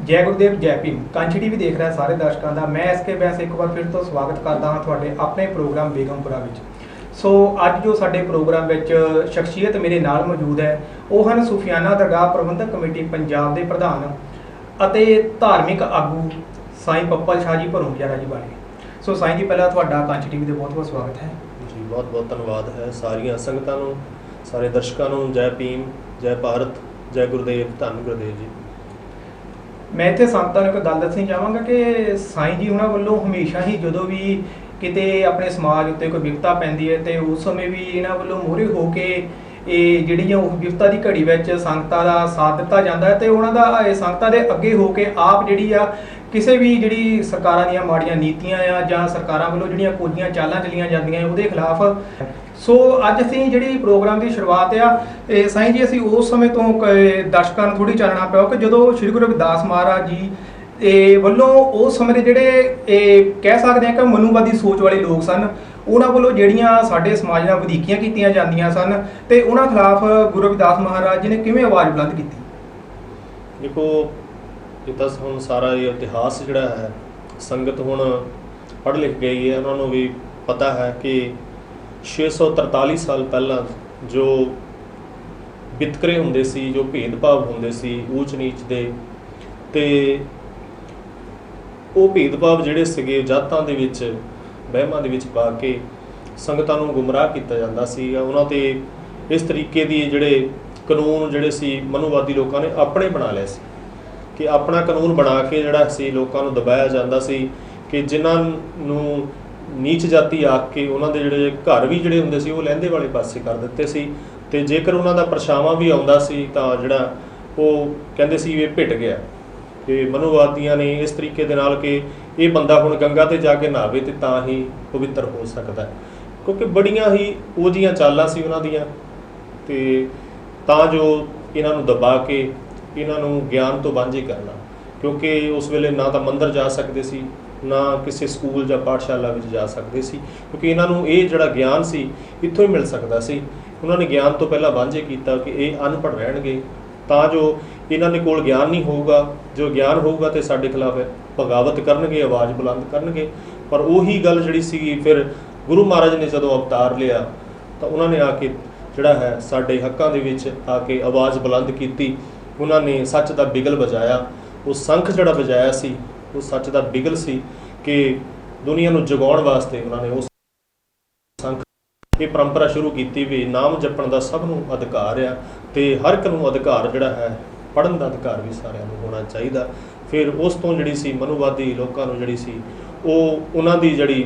जय गुरुदेव जय भीम। कांची टीवी देख रहा सारे दर्शकों का मैं एस के बैस एक बार फिर तो स्वागत करता हाँ तुहाडे अपने प्रोग्राम बेगमपुरा विच। सो अज जो साडे प्रोग्राम विच शख्सियत मेरे नाल मौजूद है वह हैं सूफियाना दरगाह प्रबंधक कमेटी पंजाब के प्रधान अते धार्मिक आगू साईं पप्पल शाह जी भरोंडियारा जी बारे। सो साईं जी पहला तुहाडा कांची टीवी से बहुत बहुत स्वागत है जी। बहुत बहुत धन्यवाद है सारिया संगतां नूं, सारे दर्शकों नूं। जय भीम, जय भारत, जय गुरुदेव, धन गुरुदेव जी। मैं इत्थे संगतां नूं एक गल दसणी चाहांगा कि साईं जी उन्हां वल्लों हमेशा ही जदों भी किते अपने समाज उत्ते कोई विपता पैंदी है तो उस समय भी इन्हां वल्लों मोहरे हो के ਜਿਹੜੀਆਂ उस विपता की घड़ी ਵਿੱਚ ਸੰਗਤਾਂ ਦਾ ਸਾਥ ਦਿੱਤਾ ਜਾਂਦਾ ਹੈ ਤੇ ਉਹਨਾਂ ਦਾ ਸੰਗਤਾਂ ਦੇ ਅੱਗੇ ਹੋ ਕੇ ਆਪ ਜਿਹੜੀ ਆ ਕਿਸੇ ਵੀ ਜਿਹੜੀ ਸਰਕਾਰਾਂ ਦੀਆਂ ਮਾੜੀਆਂ ਨੀਤੀਆਂ ਆ ਜਾਂ ਸਰਕਾਰਾਂ ਵੱਲੋਂ ਜਿਹੜੀਆਂ ਕੋਝੀਆਂ ਚਾਲਾਂ ਚੱਲੀਆਂ ਜਾਂਦੀਆਂ ਉਹਦੇ ਖਿਲਾਫ। ਸੋ ਅੱਜ ਅਸੀਂ ਜਿਹੜੀ ਪ੍ਰੋਗਰਾਮ ਦੀ ਸ਼ੁਰੂਆਤ ਆ ਸਾਈਂ ਜੀ ਅਸੀਂ ਉਸ ਸਮੇਂ ਤੋਂ ਦਰਸ਼ਕਾਂ ਨੂੰ ਥੋੜੀ ਚਾਨਣਾ ਪਿਆ ਕਿ ਜਦੋਂ ਸ੍ਰੀ ਗੁਰੂ ਰਵਿਦਾਸ ਮਹਾਰਾਜ ਜੀ ਵੱਲੋਂ ਉਸ ਸਮੇਂ ਦੇ ਜਿਹੜੇ ਕਹਿ ਸਕਦੇ ਆ ਕਿ ਮਨੂਵਾਦੀ ਸੋਚ ਵਾਲੇ ਲੋਕ ਸਨ ਉਹਨਾਂ ਵੱਲੋਂ ਜਿਹੜੀਆਂ ਸਾਡੇ ਸਮਾਜ ਨਾਲ ਵਧੀਕੀਆਂ ਕੀਤੀਆਂ ਜਾਂਦੀਆਂ ਸਨ ਤੇ ਉਹਨਾਂ ਖਿਲਾਫ ਗੁਰੂ ਰਵਿਦਾਸ ਮਹਾਰਾਜ ਜੀ ਨੇ ਕਿਵੇਂ ਆਵਾਜ਼ ਬੁਲੰਦ ਕੀਤੀ। ਦੇਖੋ ਇਹ ਤਾਂ ਹੁਣ ਸਾਰਾ ਇਹ ਇਤਿਹਾਸ ਜਿਹੜਾ ਹੈ ਸੰਗਤ ਹੁਣ ਪੜ੍ਹ ਲਿਖ ਗਈ ਹੈ, ਉਹਨਾਂ ਨੂੰ ਵੀ ਪਤਾ ਹੈ ਕਿ 643 ਸਾਲ ਪਹਿਲਾਂ ਜੋ ਵਿਤਕਰੇ ਹੁੰਦੇ ਸੀ, ਜੋ ਭੇਦਭਾਵ ਹੁੰਦੇ ਸੀ ਊਚ ਨੀਚ ਦੇ, ਤੇ ਉਹ ਭੇਦਭਾਵ ਜਿਹੜੇ ਸੀਗੇ ਜਾਤਾਂ ਦੇ ਵਿੱਚ ਵਹਿਮਾਂ ਦੇ ਵਿੱਚ ਪਾ ਕੇ ਸੰਗਤਾਂ ਨੂੰ ਗੁੰਮਰਾਹ ਕੀਤਾ ਜਾਂਦਾ ਸੀ। ਉਹਨਾਂ 'ਤੇ ਇਸ ਤਰੀਕੇ ਦੀ ਜਿਹੜੇ ਕਾਨੂੰਨ ਜਿਹੜੇ ਸੀ ਮਨੂਵਾਦੀ ਲੋਕਾਂ ਨੇ ਆਪਣੇ ਬਣਾ ਲਏ ਸੀ ਕਿ ਆਪਣਾ ਕਾਨੂੰਨ ਬਣਾ ਕੇ ਜਿਹੜਾ ਸੀ ਲੋਕਾਂ ਨੂੰ ਦਬਾਇਆ ਜਾਂਦਾ ਸੀ ਕਿ ਜਿਨ੍ਹਾਂ ਨੂੰ ਨੀਚ ਜਾਤੀ ਆਖ ਕੇ ਉਹਨਾਂ ਦੇ ਜਿਹੜੇ ਘਰ ਵੀ ਜਿਹੜੇ ਹੁੰਦੇ ਸੀ ਉਹ ਲਹਿੰਦੇ ਵਾਲੇ ਪਾਸੇ ਕਰ ਦਿੱਤੇ ਸੀ। ਅਤੇ ਜੇਕਰ ਉਹਨਾਂ ਦਾ ਪਰਛਾਵਾਂ ਵੀ ਆਉਂਦਾ ਸੀ ਤਾਂ ਜਿਹੜਾ ਉਹ ਕਹਿੰਦੇ ਸੀ ਇਹ ਭਿੱਟ ਗਿਆ। ਕਿ ਮਨੂਵਾਦੀਆਂ ਨੇ ਇਸ ਤਰੀਕੇ ਦੇ ਨਾਲ ਕਿ ਇਹ ਬੰਦਾ ਹੁਣ ਗੰਗਾ 'ਤੇ ਜਾ ਕੇ ਨਹਾਵੇ ਅਤੇ ਤਾਂ ਹੀ ਪਵਿੱਤਰ ਹੋ ਸਕਦਾ, ਕਿਉਂਕਿ ਬੜੀਆਂ ਹੀ ਉਹ ਜਿਹੀਆਂ ਚਾਲਾਂ ਸੀ ਉਹਨਾਂ ਦੀਆਂ। ਅਤੇ ਤਾਂ ਜੋ ਇਹਨਾਂ ਨੂੰ ਦਬਾ ਕੇ ਇਹਨਾਂ ਨੂੰ ਗਿਆਨ ਤੋਂ ਵਾਂਝੇ ਕਰਨਾ, ਕਿਉਂਕਿ ਉਸ ਵੇਲੇ ਨਾ ਤਾਂ ਮੰਦਰ ਜਾ ਸਕਦੇ ਸੀ, ਨਾ ਕਿਸੇ ਸਕੂਲ ਜਾਂ ਪਾਠਸ਼ਾਲਾ ਵਿੱਚ ਜਾ ਸਕਦੇ ਸੀ, ਕਿਉਂਕਿ ਇਹਨਾਂ ਨੂੰ ਇਹ ਜਿਹੜਾ ਗਿਆਨ ਸੀ ਇੱਥੋਂ ਹੀ ਮਿਲ ਸਕਦਾ ਸੀ। ਉਹਨਾਂ ਨੇ ਗਿਆਨ ਤੋਂ ਪਹਿਲਾਂ ਵਾਂਝੇ ਕੀਤਾ ਕਿ ਇਹ ਅਨਪੜ੍ਹ ਰਹਿਣਗੇ ਤਾਂ ਜੋ ਇਹਨਾਂ ਦੇ ਕੋਲ ਗਿਆਨ ਨਹੀਂ ਹੋਊਗਾ। ਜੋ ਗਿਆਨ ਹੋਊਗਾ ਤਾਂ ਸਾਡੇ ਖਿਲਾਫ ਬਗਾਵਤ ਕਰਨਗੇ, ਆਵਾਜ਼ ਬੁਲੰਦ ਕਰਨਗੇ। ਪਰ ਉਹੀ ਗੱਲ ਜਿਹੜੀ ਸੀਗੀ ਫਿਰ ਗੁਰੂ ਮਹਾਰਾਜ ਨੇ ਜਦੋਂ ਅਵਤਾਰ ਲਿਆ ਤਾਂ ਉਹਨਾਂ ਨੇ ਆ ਕੇ ਜਿਹੜਾ ਹੈ ਸਾਡੇ ਹੱਕਾਂ ਦੇ ਵਿੱਚ ਆ ਕੇ ਆਵਾਜ਼ ਬੁਲੰਦ ਕੀਤੀ। ਉਹਨਾਂ ਨੇ ਸੱਚ ਦਾ ਬਿਗਲ ਵਜਾਇਆ। ਉਹ ਸੰਖ ਜਿਹੜਾ ਵਜਾਇਆ ਸੀ ਉਹ ਸੱਚ ਦਾ ਬਿਗਲ ਸੀ ਕਿ ਦੁਨੀਆ ਨੂੰ ਜਗਾਉਣ ਵਾਸਤੇ ਉਹਨਾਂ ਨੇ ਉਸ ਸੰਖ ਇਹ ਪਰੰਪਰਾ ਸ਼ੁਰੂ ਕੀਤੀ ਵੀ ਨਾਮ ਜਪਣ ਦਾ ਸਭ ਨੂੰ ਅਧਿਕਾਰ ਆ ਅਤੇ ਹਰ ਇੱਕ ਨੂੰ ਅਧਿਕਾਰ ਜਿਹੜਾ ਹੈ ਪੜ੍ਹਨ ਦਾ ਅਧਿਕਾਰ ਵੀ ਸਾਰਿਆਂ ਨੂੰ ਹੋਣਾ ਚਾਹੀਦਾ। ਫਿਰ ਉਸ ਤੋਂ ਜਿਹੜੀ ਸੀ ਮਨੂਵਾਦੀ ਲੋਕਾਂ ਨੂੰ ਜਿਹੜੀ ਸੀ ਉਹਨਾਂ ਦੀ ਜਿਹੜੀ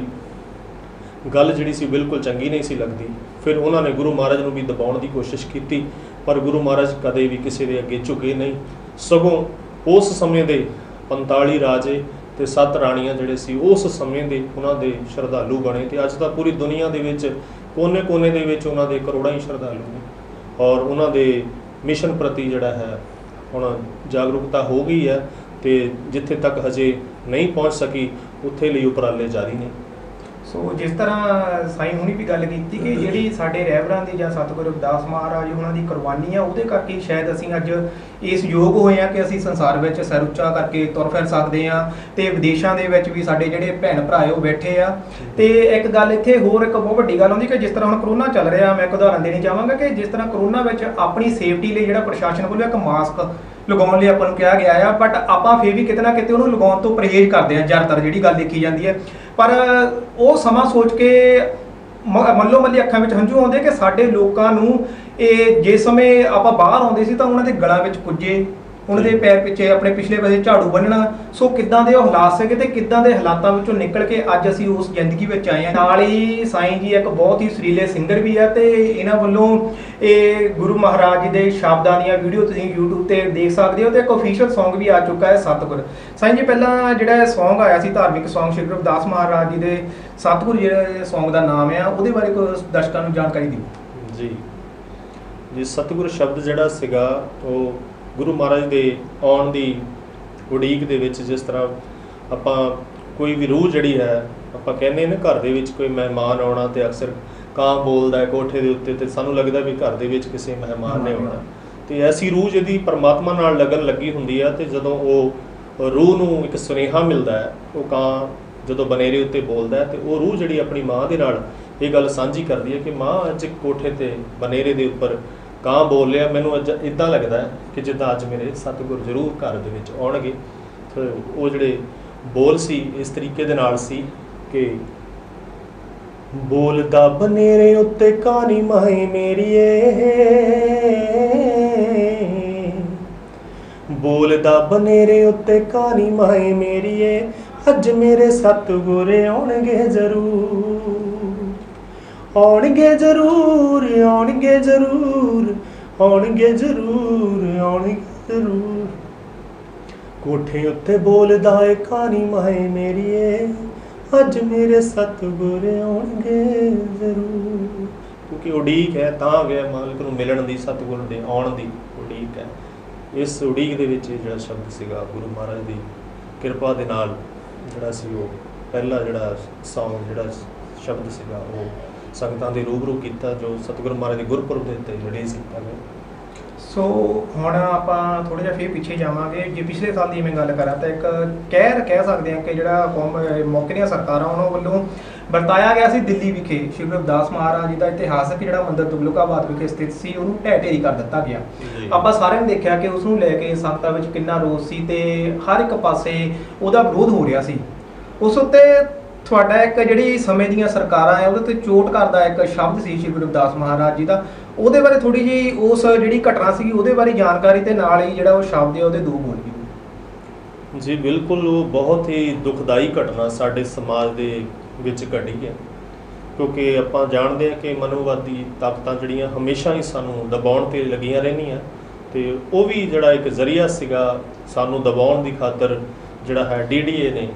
ਗੱਲ ਜਿਹੜੀ ਸੀ ਬਿਲਕੁਲ ਚੰਗੀ ਨਹੀਂ ਸੀ ਲੱਗਦੀ। ਫਿਰ ਉਹਨਾਂ ਨੇ ਗੁਰੂ ਮਹਾਰਾਜ ਨੂੰ ਵੀ ਦਬਾਉਣ ਦੀ ਕੋਸ਼ਿਸ਼ ਕੀਤੀ, ਪਰ ਗੁਰੂ ਮਹਾਰਾਜ ਕਦੇ ਵੀ ਕਿਸੇ ਦੇ ਅੱਗੇ ਝੁਕੇ ਨਹੀਂ। ਸਗੋਂ ਉਸ ਸਮੇਂ ਦੇ 45 ਰਾਜੇ ਅਤੇ 7 ਰਾਣੀਆਂ ਜਿਹੜੇ ਸੀ ਉਸ ਸਮੇਂ ਦੇ ਉਹਨਾਂ ਦੇ ਸ਼ਰਧਾਲੂ ਬਣੇ। ਅਤੇ ਅੱਜ ਤਾਂ ਪੂਰੀ ਦੁਨੀਆ ਦੇ ਵਿੱਚ ਕੋਨੇ ਕੋਨੇ ਦੇ ਵਿੱਚ ਉਹਨਾਂ ਦੇ ਕਰੋੜਾਂ ਹੀ ਸ਼ਰਧਾਲੂ ਨੇ ਔਰ ਉਹਨਾਂ ਦੇ ਮਿਸ਼ਨ ਪ੍ਰਤੀ ਜਿਹੜਾ ਹੈ ਹੁਣ ਜਾਗਰੂਕਤਾ ਹੋ ਗਈ ਹੈ ਅਤੇ ਜਿੱਥੇ ਤੱਕ ਹਜੇ ਨਹੀਂ ਪਹੁੰਚ ਸਕੀ ਉੱਥੇ ਲਈ ਉਪਰਾਲੇ ਜਾਰੀ ਨੇ। ਸੋ ਜਿਸ ਤਰ੍ਹਾਂ ਸਾਈਂ ਹੁਣੀ ਵੀ ਗੱਲ ਕੀਤੀ ਕਿ ਜਿਹੜੀ ਸਾਡੇ ਰਹਿਬਰਾਂ ਦੀ ਜਾਂ ਸਤਿਗੁਰੂ ਰਵਿਦਾਸ ਮਹਾਰਾਜ ਉਹਨਾਂ ਦੀ ਕੁਰਬਾਨੀ ਆ ਉਹਦੇ ਕਰਕੇ ਸ਼ਾਇਦ ਅਸੀਂ ਅੱਜ ਇਸ ਯੋਗ ਹੋਏ ਹਾਂ ਕਿ ਅਸੀਂ ਸੰਸਾਰ ਵਿੱਚ ਸਿਰ ਉੱਚਾ ਕਰਕੇ ਤੁਰ ਫਿਰ ਸਕਦੇ ਹਾਂ ਅਤੇ ਵਿਦੇਸ਼ਾਂ ਦੇ ਵਿੱਚ ਵੀ ਸਾਡੇ ਜਿਹੜੇ ਭੈਣ ਭਰਾ ਉਹ ਬੈਠੇ ਆ। ਅਤੇ ਇੱਕ ਗੱਲ ਇੱਥੇ ਹੋਰ ਇੱਕ ਬਹੁਤ ਵੱਡੀ ਗੱਲ ਹੁੰਦੀ ਕਿ ਜਿਸ ਤਰ੍ਹਾਂ ਹੁਣ ਕਰੋਨਾ ਚੱਲ ਰਿਹਾ, ਮੈਂ ਇੱਕ ਉਦਾਹਰਨ ਦੇਣੀ ਚਾਹਾਂਗਾ ਕਿ ਜਿਸ ਤਰ੍ਹਾਂ ਕਰੋਨਾ ਵਿੱਚ ਆਪਣੀ ਸੇਫਟੀ ਲਈ ਜਿਹੜਾ ਪ੍ਰਸ਼ਾਸਨ ਵੱਲੋਂ ਇੱਕ ਮਾਸਕ ਲਗਾਉਣ ਲਈ ਆਪਾਂ ਨੂੰ ਕਿਹਾ ਗਿਆ ਆ, ਬਟ ਆਪਾਂ ਫਿਰ ਵੀ ਕਿਤੇ ਨਾ ਕਿਤੇ ਉਹਨੂੰ ਲਗਾਉਣ ਤੋਂ ਪਰਹੇਜ਼ ਕਰਦੇ ਹਾਂ ਜ਼ਿਆਦਾਤਰ ਜਿਹੜੀ ਗੱਲ ਦੇਖੀ ਜਾਂਦੀ ਹੈ। ਪਰ ਉਹ ਸਮਾਂ ਸੋਚ ਕੇ ਮੱਲੋ ਮੱਲੀ ਅੱਖਾਂ ਵਿੱਚ ਹੰਝੂ ਆਉਂਦੇ ਕਿ ਸਾਡੇ ਲੋਕਾਂ ਨੂੰ ਜਿਸ ਸਮੇਂ ਆਪਾਂ ਬਾਹਰ ਆਉਂਦੇ ਸੀ ਤਾਂ ਉਹਨਾਂ ਦੇ ਗਲਾਂ ਵਿੱਚ ਕੁੱਜੇ, ਉਹਨਾਂ ਦੇ ਪੈਰ ਪਿੱਛੇ ਆਪਣੇ ਪਿਛਲੇ ਪਾਸੇ ਝਾੜੂ ਬੰਨ੍ਹਣਾ। ਸੋ ਕਿੱਦਾਂ ਦੇ ਉਹ ਹਾਲਾਤ ਸੀਗੇ ਅਤੇ ਕਿੱਦਾਂ ਦੇ ਹਾਲਾਤਾਂ ਵਿੱਚੋਂ ਨਿਕਲ ਕੇ ਅੱਜ ਅਸੀਂ ਉਸ ਜ਼ਿੰਦਗੀ ਵਿੱਚ ਆਏ ਹਾਂ। ਨਾਲ ਹੀ ਸਾਈਂ ਜੀ ਇੱਕ ਬਹੁਤ ਹੀ ਸੁਰੀਲੇ ਸਿੰਗਰ ਵੀ ਹੈ ਅਤੇ ਇਹਨਾਂ ਵੱਲੋਂ ਗੁਰੂ ਮਹਾਰਾਜ ਜੀ ਦੇ ਸ਼ਬਦਾਂ ਦੀਆਂ ਵੀਡੀਓ ਤੁਸੀਂ YouTube 'ਤੇ ਦੇਖ ਸਕਦੇ ਹੋ ਅਤੇ ਇੱਕ ਓਫੀਸ਼ੀਅਲ ਸੌਂਗ ਵੀ ਆ ਚੁੱਕਾ ਹੈ ਸਤਿਗੁਰ। ਸਾਈਂ ਜੀ ਪਹਿਲਾਂ ਜਿਹੜਾ ਸੌਂਗ ਆਇਆ ਸੀ ਧਾਰਮਿਕ ਸੌਂਗ ਸ਼੍ਰੀ ਗੁਰੂ ਰਵਿਦਾਸ ਮਹਾਰਾਜ ਜੀ ਦੇ ਸਤਿਗੁਰ ਜਿਹੜੇ ਸੌਂਗ ਦਾ ਨਾਮ ਆ ਉਹਦੇ ਬਾਰੇ ਕੋਈ ਦਰਸ਼ਕਾਂ ਨੂੰ ਜਾਣਕਾਰੀ ਦਿਓ। ਜੀ ਸਤਿਗੁਰ ਸ਼ਬਦ ਜਿਹੜਾ ਸੀਗਾ ਉਹ ਗੁਰੂ ਮਹਾਰਾਜ ਦੇ ਆਉਣ ਦੀ ਉਡੀਕ ਦੇ ਵਿੱਚ, ਜਿਸ ਤਰ੍ਹਾਂ ਆਪਾਂ ਕੋਈ ਵੀ ਰੂਹ ਜਿਹੜੀ ਹੈ ਆਪਾਂ ਕਹਿੰਦੇ ਨਾ ਘਰ ਦੇ ਵਿੱਚ ਕੋਈ ਮਹਿਮਾਨ ਆਉਣਾ ਅਤੇ ਅਕਸਰ ਕਾਂ ਬੋਲਦਾ ਹੈ ਕੋਠੇ ਦੇ ਉੱਤੇ ਅਤੇ ਸਾਨੂੰ ਲੱਗਦਾ ਵੀ ਘਰ ਦੇ ਵਿੱਚ ਕਿਸੇ ਮਹਿਮਾਨ ਨੇ ਆਉਣਾ। ਅਤੇ ਐਸੀ ਰੂਹ ਜਿਹਦੀ ਪਰਮਾਤਮਾ ਨਾਲ ਲੱਗਣ ਲੱਗੀ ਹੁੰਦੀ ਹੈ ਅਤੇ ਜਦੋਂ ਉਹ रूह ਨੂੰ ਇੱਕ ਸੁਨੇਹਾ ਮਿਲਦਾ ਹੈ। ਉਹ ਕਾਂ ਜਦੋਂ ਬਨੇਰੇ ਉੱਤੇ ਬੋਲਦਾ ਹੈ ਤੇ ਉਹ ਰੂਹ ਜਿਹੜੀ ਆਪਣੀ ਮਾਂ ਦੇ ਨਾਲ ਇਹ ਗੱਲ ਸਾਂਝੀ ਕਰਦੀ ਹੈ ਕਿ ਮਾਂ ਅੱਜ ਕੋਠੇ ਤੇ ਬਨੇਰੇ ਦੇ ਉੱਪਰ ਕਾਂ ਬੋਲ ਰਿਹਾ, ਮੈਨੂੰ ਅੱਜ ਇੱਦਾਂ ਲੱਗਦਾ ਹੈ ਕਿ ਜਿੱਦਾਂ ਅੱਜ ਮੇਰੇ ਸਤਿਗੁਰ ਜ਼ਰੂਰ ਘਰ ਦੇ ਵਿੱਚ ਆਉਣਗੇ। ਤੇ ਉਹ ਜਿਹੜੇ ਬੋਲ ਸੀ ਇਸ ਤਰੀਕੇ ਦੇ ਨਾਲ ਸੀ ਕਿ ਬੋਲਦਾ ਬਨੇਰੇ ਉੱਤੇ ਕਾਨੀ ਮਾਏ ਮੇਰੀਏ, ਬੋਲਦਾ ਬਨੇਰੇ ਉੱਤੇ ਕਾਨੀ ਮਾਏ ਮੇਰੀਏ, ਅੱਜ ਮੇਰੇ ਸਤਿਗੁਰ ਆਉਣਗੇ ਜ਼ਰੂਰ, ਆਉਣਗੇ ਜ਼ਰੂਰ, ਆਉਣਗੇ ਜ਼ਰੂਰ, ਆਉਣਗੇ ਜ਼ਰੂਰ, ਆਉਣਗੇ ਜ਼ਰੂਰ। ਕੋਠੇ ਉੱਤੇ ਬੋਲਦਾ ਏ ਕਾਨੀ ਮਾਏ ਮੇਰੀਏ, ਅੱਜ ਮੇਰੇ ਸਤਿਗੁਰ ਆਉਣਗੇ ਜ਼ਰੂਰ। ਕਿਉਂਕਿ ਉਡੀਕ ਹੈ ਤਾਂ ਗਿਆ ਮਾਲਕ ਨੂੰ ਮਿਲਣ ਦੀ, ਸਤਿਗੁਰ ਦੇ ਆਉਣ ਦੀ ਉਡੀਕ ਹੈ। ਇਸ ਉਡੀਕ ਦੇ ਵਿੱਚ ਜਿਹੜਾ ਸ਼ਬਦ ਸੀਗਾ ਗੁਰੂ ਮਹਾਰਾਜ ਦੀ ਕਿਰਪਾ ਦੇ ਨਾਲ ਜਿਹੜਾ ਸੀ ਉਹ ਪਹਿਲਾ ਜਿਹੜਾ ਸੌਂਗ ਜਿਹੜਾ ਸ਼ਬਦ ਸੀਗਾ ਉਹ ਸੰਗਤਾਂ ਦੇ ਰੂਬਰੂ ਕੀਤਾ, ਜੋ ਸਤਿਗੁਰੂ ਮਹਾਰਾਜ ਦੇ ਗੁਰਪੁਰਬ ਦੇ ਉੱਤੇ ਰਿਲੀਜ਼ ਕੀਤਾ ਗਿਆ। ਸੋ ਹੁਣ ਆਪਾਂ ਥੋੜ੍ਹਾ ਜਿਹਾ ਫਿਰ ਪਿੱਛੇ ਜਾਵਾਂਗੇ। ਜੇ ਪਿਛਲੇ ਸਾਲ ਦੀ ਮੈਂ ਗੱਲ ਕਰਾਂ ਤਾਂ ਇੱਕ ਕਹਿ ਸਕਦੇ ਹਾਂ ਕਿ ਜਿਹੜਾ ਮੌਕੇ ਦੀਆਂ ਸਰਕਾਰਾਂ ਉਹਨਾਂ ਵੱਲੋਂ ਵਰਤਾਇਆ ਗਿਆ ਸੀ ਦਿੱਲੀ ਵਿਖੇ ਸ਼੍ਰੀ ਗੁਰੂ ਰਵਿਦਾਸ ਮਹਾਰਾਜ ਜੀ ਦਾ ਇਤਿਹਾਸਕ ਜਿਹੜਾ ਮੰਦਿਰ ਤੁਗਲਕਾਬਾਦ ਵਿਖੇ ਸਥਿਤ ਸੀ ਉਹਨੂੰ ਢਹਿ ਢੇਰੀ ਕਰ ਦਿੱਤਾ ਗਿਆ। ਆਪਾਂ ਸਾਰਿਆਂ ਨੇ ਦੇਖਿਆ ਕਿ ਉਸ ਨੂੰ ਲੈ ਕੇ ਸੰਗਤਾਂ ਵਿੱਚ ਕਿੰਨਾ ਰੋਸ ਸੀ ਤੇ ਹਰ ਇੱਕ ਪਾਸੇ ਉਹਦਾ ਵਿਰੋਧ ਹੋ ਰਿਹਾ ਸੀ। ਉਸ ਉੱਤੇ ਤੁਹਾਡਾ ਇੱਕ ਜਿਹੜੀ ਸਮੇਂ ਦੀਆਂ ਸਰਕਾਰਾਂ ਹੈ ਉਹਦੇ ਤੇ ਚੋਟ ਕਰਦਾ ਇੱਕ ਸ਼ਬਦ ਸੀ ਸ਼੍ਰੀ ਗੁਰੂ ਰਵਿਦਾਸ ਮਹਾਰਾਜ ਜੀ ਦਾ, ਉਹਦੇ ਬਾਰੇ ਥੋੜੀ ਜਿਹੀ ਉਸ ਜਿਹੜੀ ਘਟਨਾ ਸੀਗੀ ਉਹਦੇ ਬਾਰੇ ਜਾਣਕਾਰੀ ਤੇ ਨਾਲ ਹੀ ਜਿਹੜਾ ਉਹ ਸ਼ਬਦ ਹੈ ਉਹਦੇ ਦੋ ਬੋਲ ਵੀ। ਜੀ ਬਿਲਕੁਲ, ਉਹ ਬਹੁਤ ਹੀ ਦੁਖਦਾਈ ਘਟਨਾ ਸਾਡੇ ਸਮਾਜ ਦੇ ਵਿੱਚ ਘਟੀ ਹੈ, ਕਿਉਂਕਿ ਆਪਾਂ ਜਾਣਦੇ ਹਾਂ ਕਿ ਮਨੋਵਾਦੀ ਤਾਕਤਾਂ ਜਿਹੜੀਆਂ ਹਮੇਸ਼ਾ ਹੀ ਸਾਨੂੰ ਦਬਾਉਣ ਤੇ ਲੱਗੀਆਂ ਰਹਿੰਦੀਆਂ ਤੇ ਉਹ ਵੀ ਜਿਹੜਾ ਇੱਕ ਜ਼ਰੀਆ ਸੀਗਾ ਸਾਨੂੰ ਦਬਾਉਣ ਦੀ ਖਾਤਰ ਜਿਹੜਾ ਹੈ DDA ਨੇ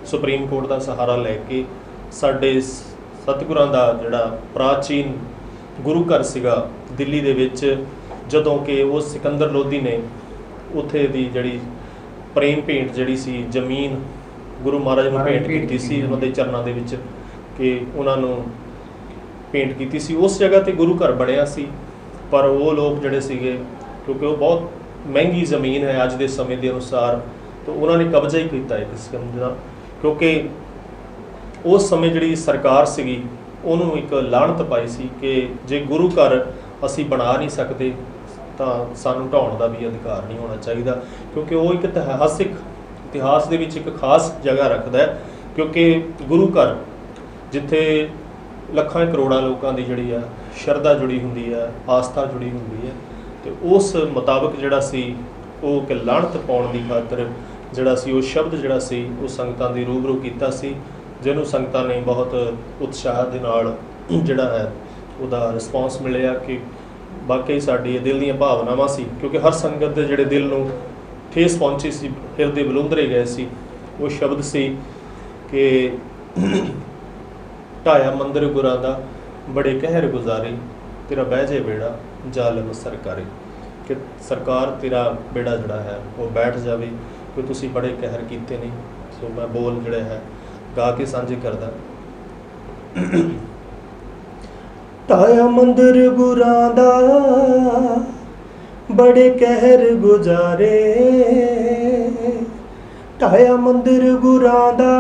ਸੁਪਰੀਮ ਕੋਰਟ ਦਾ ਸਹਾਰਾ ਲੈ ਕੇ ਸਾਡੇ ਸਤਿਗੁਰਾਂ ਦਾ ਜਿਹੜਾ ਪ੍ਰਾਚੀਨ ਗੁਰੂ ਘਰ ਸੀਗਾ ਦਿੱਲੀ ਦੇ ਵਿੱਚ, ਜਦੋਂ ਕਿ ਉਹ ਸਿਕੰਦਰ ਲੋਧੀ ਨੇ ਉੱਥੇ ਦੀ ਜਿਹੜੀ ਪ੍ਰੇਮ ਭੇਂਟ ਜਿਹੜੀ ਸੀ ਜ਼ਮੀਨ ਗੁਰੂ ਮਹਾਰਾਜ ਨੂੰ ਭੇਂਟ ਕੀਤੀ ਸੀ ਉਹਨਾਂ ਦੇ ਚਰਨਾਂ ਦੇ ਵਿੱਚ, ਕਿ ਉਹਨਾਂ ਨੂੰ ਭੇਂਟ ਕੀਤੀ ਸੀ। ਉਸ ਜਗ੍ਹਾ ਤੇ ਗੁਰੂ ਘਰ ਬਣਿਆ ਸੀ, ਪਰ ਉਹ ਲੋਕ ਜਿਹੜੇ ਸੀਗੇ ਕਿਉਂਕਿ ਉਹ ਬਹੁਤ ਮਹਿੰਗੀ ਜ਼ਮੀਨ ਹੈ ਅੱਜ ਦੇ ਸਮੇਂ ਦੇ ਅਨੁਸਾਰ, ਤਾਂ ਉਹਨਾਂ ਨੇ ਕਬਜ਼ਾ ਹੀ ਕੀਤਾ ਇੱਕ ਕਿਸਮ ਦਾ, ਕਿਉਂਕਿ ਉਸ ਸਮੇਂ ਜਿਹੜੀ ਸਰਕਾਰ ਸੀਗੀ ਉਹਨੂੰ ਇੱਕ ਲਾਹਨਤ ਪਾਈ ਸੀ ਕਿ ਜੇ ਗੁਰੂ ਘਰ ਅਸੀਂ ਬਣਾ ਨਹੀਂ ਸਕਦੇ ਤਾਂ ਸਾਨੂੰ ਢਾਉਣ ਦਾ ਵੀ ਅਧਿਕਾਰ ਨਹੀਂ ਹੋਣਾ ਚਾਹੀਦਾ, ਕਿਉਂਕਿ ਉਹ ਇੱਕ ਇਤਿਹਾਸ ਦੇ ਵਿੱਚ ਇੱਕ ਖਾਸ ਜਗ੍ਹਾ ਰੱਖਦਾ ਹੈ। ਕਿਉਂਕਿ ਗੁਰੂ ਘਰ ਜਿੱਥੇ ਲੱਖਾਂ ਕਰੋੜਾਂ ਲੋਕਾਂ ਦੀ ਜਿਹੜੀ ਆ ਸ਼ਰਧਾ ਜੁੜੀ ਹੁੰਦੀ ਹੈ, ਆਸਥਾ ਜੁੜੀ ਹੁੰਦੀ ਹੈ, ਤੇ ਉਸ ਮੁਤਾਬਕ ਜਿਹੜਾ ਸੀ ਉਹ ਕਿ ਲਾਹਨਤ ਪਾਉਣ ਦੀ ਖਾਤਰ ਜਿਹੜਾ ਸੀ ਉਹ ਸ਼ਬਦ ਜਿਹੜਾ ਸੀ ਉਹ ਸੰਗਤਾਂ ਦੀ ਰੂਬਰੂ ਕੀਤਾ ਸੀ, ਜਿਹਨੂੰ ਸੰਗਤਾਂ ਨੇ ਬਹੁਤ ਉਤਸ਼ਾਹ ਦੇ ਨਾਲ ਜਿਹੜਾ ਹੈ ਉਹਦਾ ਰਿਸਪੌਂਸ ਮਿਲਿਆ ਕਿ ਵਾਕਈ ਸਾਡੀ ਦਿਲ ਦੀਆਂ ਭਾਵਨਾਵਾਂ ਸੀ, ਕਿਉਂਕਿ ਹਰ ਸੰਗਤ ਦੇ ਜਿਹੜੇ ਦਿਲ ਨੂੰ ਠੇਸ ਪਹੁੰਚੀ ਸੀ, ਹਿਰਦੇ ਬਲੁੰਦਰੇ ਗਏ ਸੀ। ਉਹ ਸ਼ਬਦ ਸੀ ਕਿ ਢਾਇਆ ਮੰਦਰ ਗੁਰਾਂ ਦਾ ਬੜੇ ਕਹਿਰ ਗੁਜ਼ਾਰੇ, ਤੇਰਾ ਬਹਿ ਜੇ ਬੇੜਾ ਜ਼ਾਲਮ ਸਰਕਾਰੇ, ਕਿ ਸਰਕਾਰ ਤੇਰਾ ਬੇੜਾ ਜਿਹੜਾ ਹੈ ਉਹ ਬੈਠ ਜਾਵੇ, ਕਿ ਤੁਸੀਂ ਬੜੇ ਕਹਿਰ ਕੀਤੇ ਨੇ। ਸੋ ਮੈਂ ਬੋਲ ਜਿਹੜਾ ਹੈ ਗਾ ਕੇ ਸਾਂਝੇ ਕਰਦਾ। ਢਾਇਆ ਮੰਦਰ ਗੁਰਾਂ ਦਾ ਬੜੇ ਕਹਿਰ ਗੁਜ਼ਾਰੇ, ਢਾਇਆ ਮੰਦਰ ਗੁਰਾਂ ਦਾ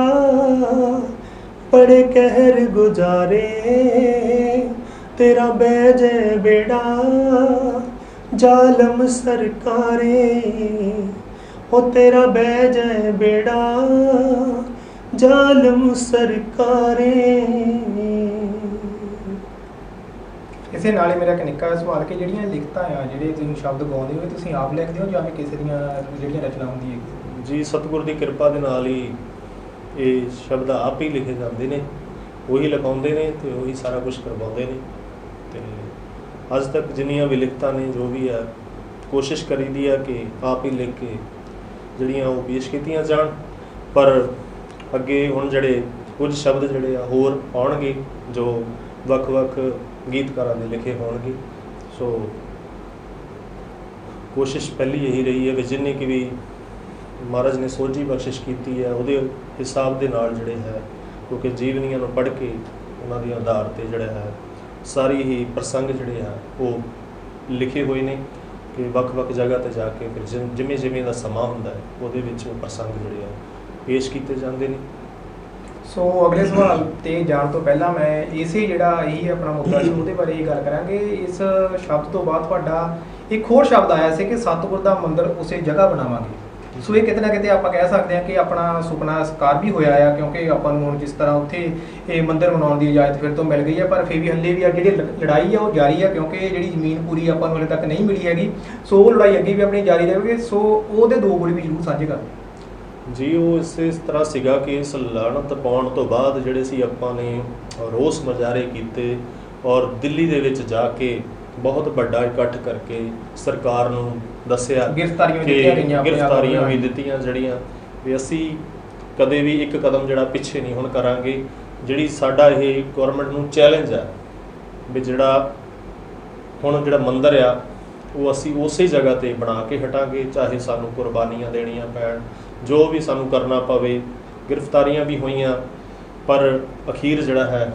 ਬੜੇ ਕਹਿਰ ਗੁਜ਼ਾਰੇ, ਤੇਰਾ ਬਹਿ ਜੇ ਬੇੜਾ ਜ਼ਾਲਮ ਸਰਕਾਰੇ, ਉਹ ਤੇਰਾ ਬਹਿ ਜੇ ਬੇੜਾ ਜ਼ਾਲਮ ਸਰਕਾਰੇ। ਇਸੇ ਨਾਲ ਹੀ ਮੇਰਾ ਇੱਕ ਨਿੱਕਾ ਸਵਾਲ ਕਿ ਜਿਹੜੀਆਂ ਲਿਖਤਾਂ ਆ ਜਿਹੜੇ ਤੁਸੀਂ ਸ਼ਬਦ ਗਾਉਂਦੇ ਹੋ ਤੁਸੀਂ ਆਪ ਲਿਖਦੇ ਹੋ ਜਾਂ ਫਿਰ ਕਿਸੇ ਦੀਆਂ ਜਿਹੜੀਆਂ ਰਚਨਾ ਹੁੰਦੀ ਹੈ? ਜੀ ਸਤਿਗੁਰ ਦੀ ਕਿਰਪਾ ਦੇ ਨਾਲ ਹੀ ਇਹ ਸ਼ਬਦ ਆਪ ਹੀ ਲਿਖੇ ਜਾਂਦੇ ਨੇ, ਉਹੀ ਲਿਖਾਉਂਦੇ ਨੇ ਤੇ ਉਹੀ ਸਾਰਾ ਕੁਝ ਕਰਵਾਉਂਦੇ ਨੇ। ਤੇ ਅੱਜ ਤੱਕ ਜਿੰਨੀਆਂ ਵੀ ਲਿਖਤਾਂ ਨੇ ਜੋ ਵੀ ਹੈ ਕੋਸ਼ਿਸ਼ ਕਰੀਦੀ ਆ ਕਿ ਆਪ ਹੀ ਲਿਖ ਕੇ ਜਿਹੜੀਆਂ ਉਹ ਪੇਸ਼ ਕੀਤੀਆਂ ਜਾਣ, ਪਰ ਅੱਗੇ ਹੁਣ ਜਿਹੜੇ ਕੁਝ ਸ਼ਬਦ ਜਿਹੜੇ ਆ ਹੋਰ ਆਉਣਗੇ ਜੋ ਵੱਖ-ਵੱਖ ਗੀਤਕਾਰਾਂ ਦੇ ਲਿਖੇ ਹੋਣਗੇ। ਸੋ ਕੋਸ਼ਿਸ਼ ਪਹਿਲੀ ਇਹੀ ਰਹੀ ਹੈ ਕਿ ਜਿੰਨੇ ਕਿ ਵੀ ਮਹਾਰਾਜ ਨੇ ਸੋਝੀ ਬਖਸ਼ਿਸ਼ ਕੀਤੀ ਹੈ ਉਹਦੇ ਹਿਸਾਬ ਦੇ ਨਾਲ ਜਿਹੜੇ ਹੈ, ਕਿਉਂਕਿ ਜੀਵਨੀਆਂ ਨੂੰ ਪੜ੍ਹ ਕੇ ਉਹਨਾਂ ਦੇ ਆਧਾਰ 'ਤੇ ਜਿਹੜਾ ਹੈ ਸਾਰੀ ਹੀ ਪ੍ਰਸੰਗ ਜਿਹੜੇ ਆ ਉਹ ਲਿਖੇ ਹੋਏ ਨੇ, ਕਿ ਵੱਖ-ਵੱਖ ਜਗ੍ਹਾ 'ਤੇ ਜਾ ਕੇ ਫਿਰ ਜਿਵੇਂ ਜਿਵੇਂ ਦਾ ਸਮਾਂ ਹੁੰਦਾ ਹੈ ਉਹਦੇ ਵਿੱਚ ਉਹ ਪ੍ਰਸੰਗ ਜਿਹੜੇ ਆ ਪੇਸ਼ ਕੀਤੇ ਜਾਂਦੇ ਨੇ। ਸੋ ਅਗਲੇ ਸਵਾਲ ਤੇ ਜਾਣ ਤੋਂ ਪਹਿਲਾਂ ਮੈਂ ਇਸੇ ਜਿਹੜਾ ਇਹੀ ਆਪਣਾ ਮੁੱਦਾ ਸੀ ਉਹਦੇ ਬਾਰੇ ਗੱਲ ਕਰਾਂਗੇ। ਇਸ ਸ਼ਬਦ ਤੋਂ ਬਾਅਦ ਤੁਹਾਡਾ ਇੱਕ ਹੋਰ ਸ਼ਬਦ ਆਇਆ ਸੀ ਕਿ ਸਤਿਗੁਰ ਦਾ ਮੰਦਿਰ ਉਸੇ ਜਗ੍ਹਾ ਬਣਾਵਾਂਗੇ। ਸੋ ਇਹ ਕਿਤੇ ਨਾ ਕਿਤੇ ਆਪਾਂ ਕਹਿ ਸਕਦੇ ਹਾਂ ਕਿ ਆਪਣਾ ਸੁਪਨਾ ਸਾਕਾਰ ਵੀ ਹੋਇਆ ਆ, ਕਿਉਂਕਿ ਆਪਾਂ ਨੂੰ ਹੁਣ ਜਿਸ ਤਰ੍ਹਾਂ ਉੱਥੇ ਇਹ ਮੰਦਿਰ ਬਣਾਉਣ ਦੀ ਇਜਾਜ਼ਤ ਫਿਰ ਤੋਂ ਮਿਲ ਗਈ ਹੈ, ਪਰ ਫਿਰ ਵੀ ਹੱਲੇ ਵੀ ਆ ਜਿਹੜੀ ਲੜਾਈ ਆ ਉਹ ਜਾਰੀ ਆ, ਕਿਉਂਕਿ ਜਿਹੜੀ ਜ਼ਮੀਨ ਪੂਰੀ ਆਪਾਂ ਨੂੰ ਹਲੇ ਤੱਕ ਨਹੀਂ ਮਿਲੀ ਹੈਗੀ। ਸੋ ਉਹ ਲੜਾਈ ਅੱਗੇ ਵੀ ਆਪਣੀ ਜਾਰੀ ਰਹੇਗੀ। ਸੋ ਉਹਦੇ ਦੋ ਬੋਲ ਵੀ ਜ਼ਰੂਰ ਸਾਂਝੇ ਕਰਦੇ ਜੀ। ਉਹ ਇਸ ਤਰ੍ਹਾਂ ਸੀਗਾ ਕਿ ਇਸ ਲਾਹਨਤ ਪਾਉਣ ਤੋਂ ਬਾਅਦ ਜਿਹੜੇ ਸੀ ਆਪਾਂ ਨੇ ਰੋਸ ਮੁਜ਼ਾਹਰੇ ਕੀਤੇ ਔਰ ਦਿੱਲੀ ਦੇ ਵਿੱਚ ਜਾ ਕੇ ਬਹੁਤ ਵੱਡਾ ਇਕੱਠ ਕਰਕੇ ਸਰਕਾਰ ਨੂੰ ਦੱਸਿਆ, ਗ੍ਰਿਫਤਾਰੀਆਂ ਵੀ ਦਿੱਤੀਆਂ ਜਿਹੜੀਆਂ ਵੀ ਅਸੀਂ ਕਦੇ ਵੀ ਇੱਕ ਕਦਮ ਜਿਹੜਾ ਪਿੱਛੇ ਨਹੀਂ ਹੁਣ ਕਰਾਂਗੇ। ਜਿਹੜੀ ਸਾਡਾ ਇਹ ਗੌਰਮੈਂਟ ਨੂੰ ਚੈਲੰਜ ਹੈ ਵੀ ਜਿਹੜਾ ਹੁਣ ਜਿਹੜਾ ਮੰਦਿਰ ਆ ਉਹ ਅਸੀਂ ਉਸੇ ਜਗ੍ਹਾ 'ਤੇ ਬਣਾ ਕੇ ਹਟਾਂਗੇ, ਚਾਹੇ ਸਾਨੂੰ ਕੁਰਬਾਨੀਆਂ ਦੇਣੀਆਂ ਪੈਣ, ਜੋ ਵੀ ਸਾਨੂੰ ਕਰਨਾ ਪਵੇ। ਗ੍ਰਿਫਤਾਰੀਆਂ ਵੀ ਹੋਈਆਂ ਪਰ ਅਖੀਰ ਜਿਹੜਾ ਹੈ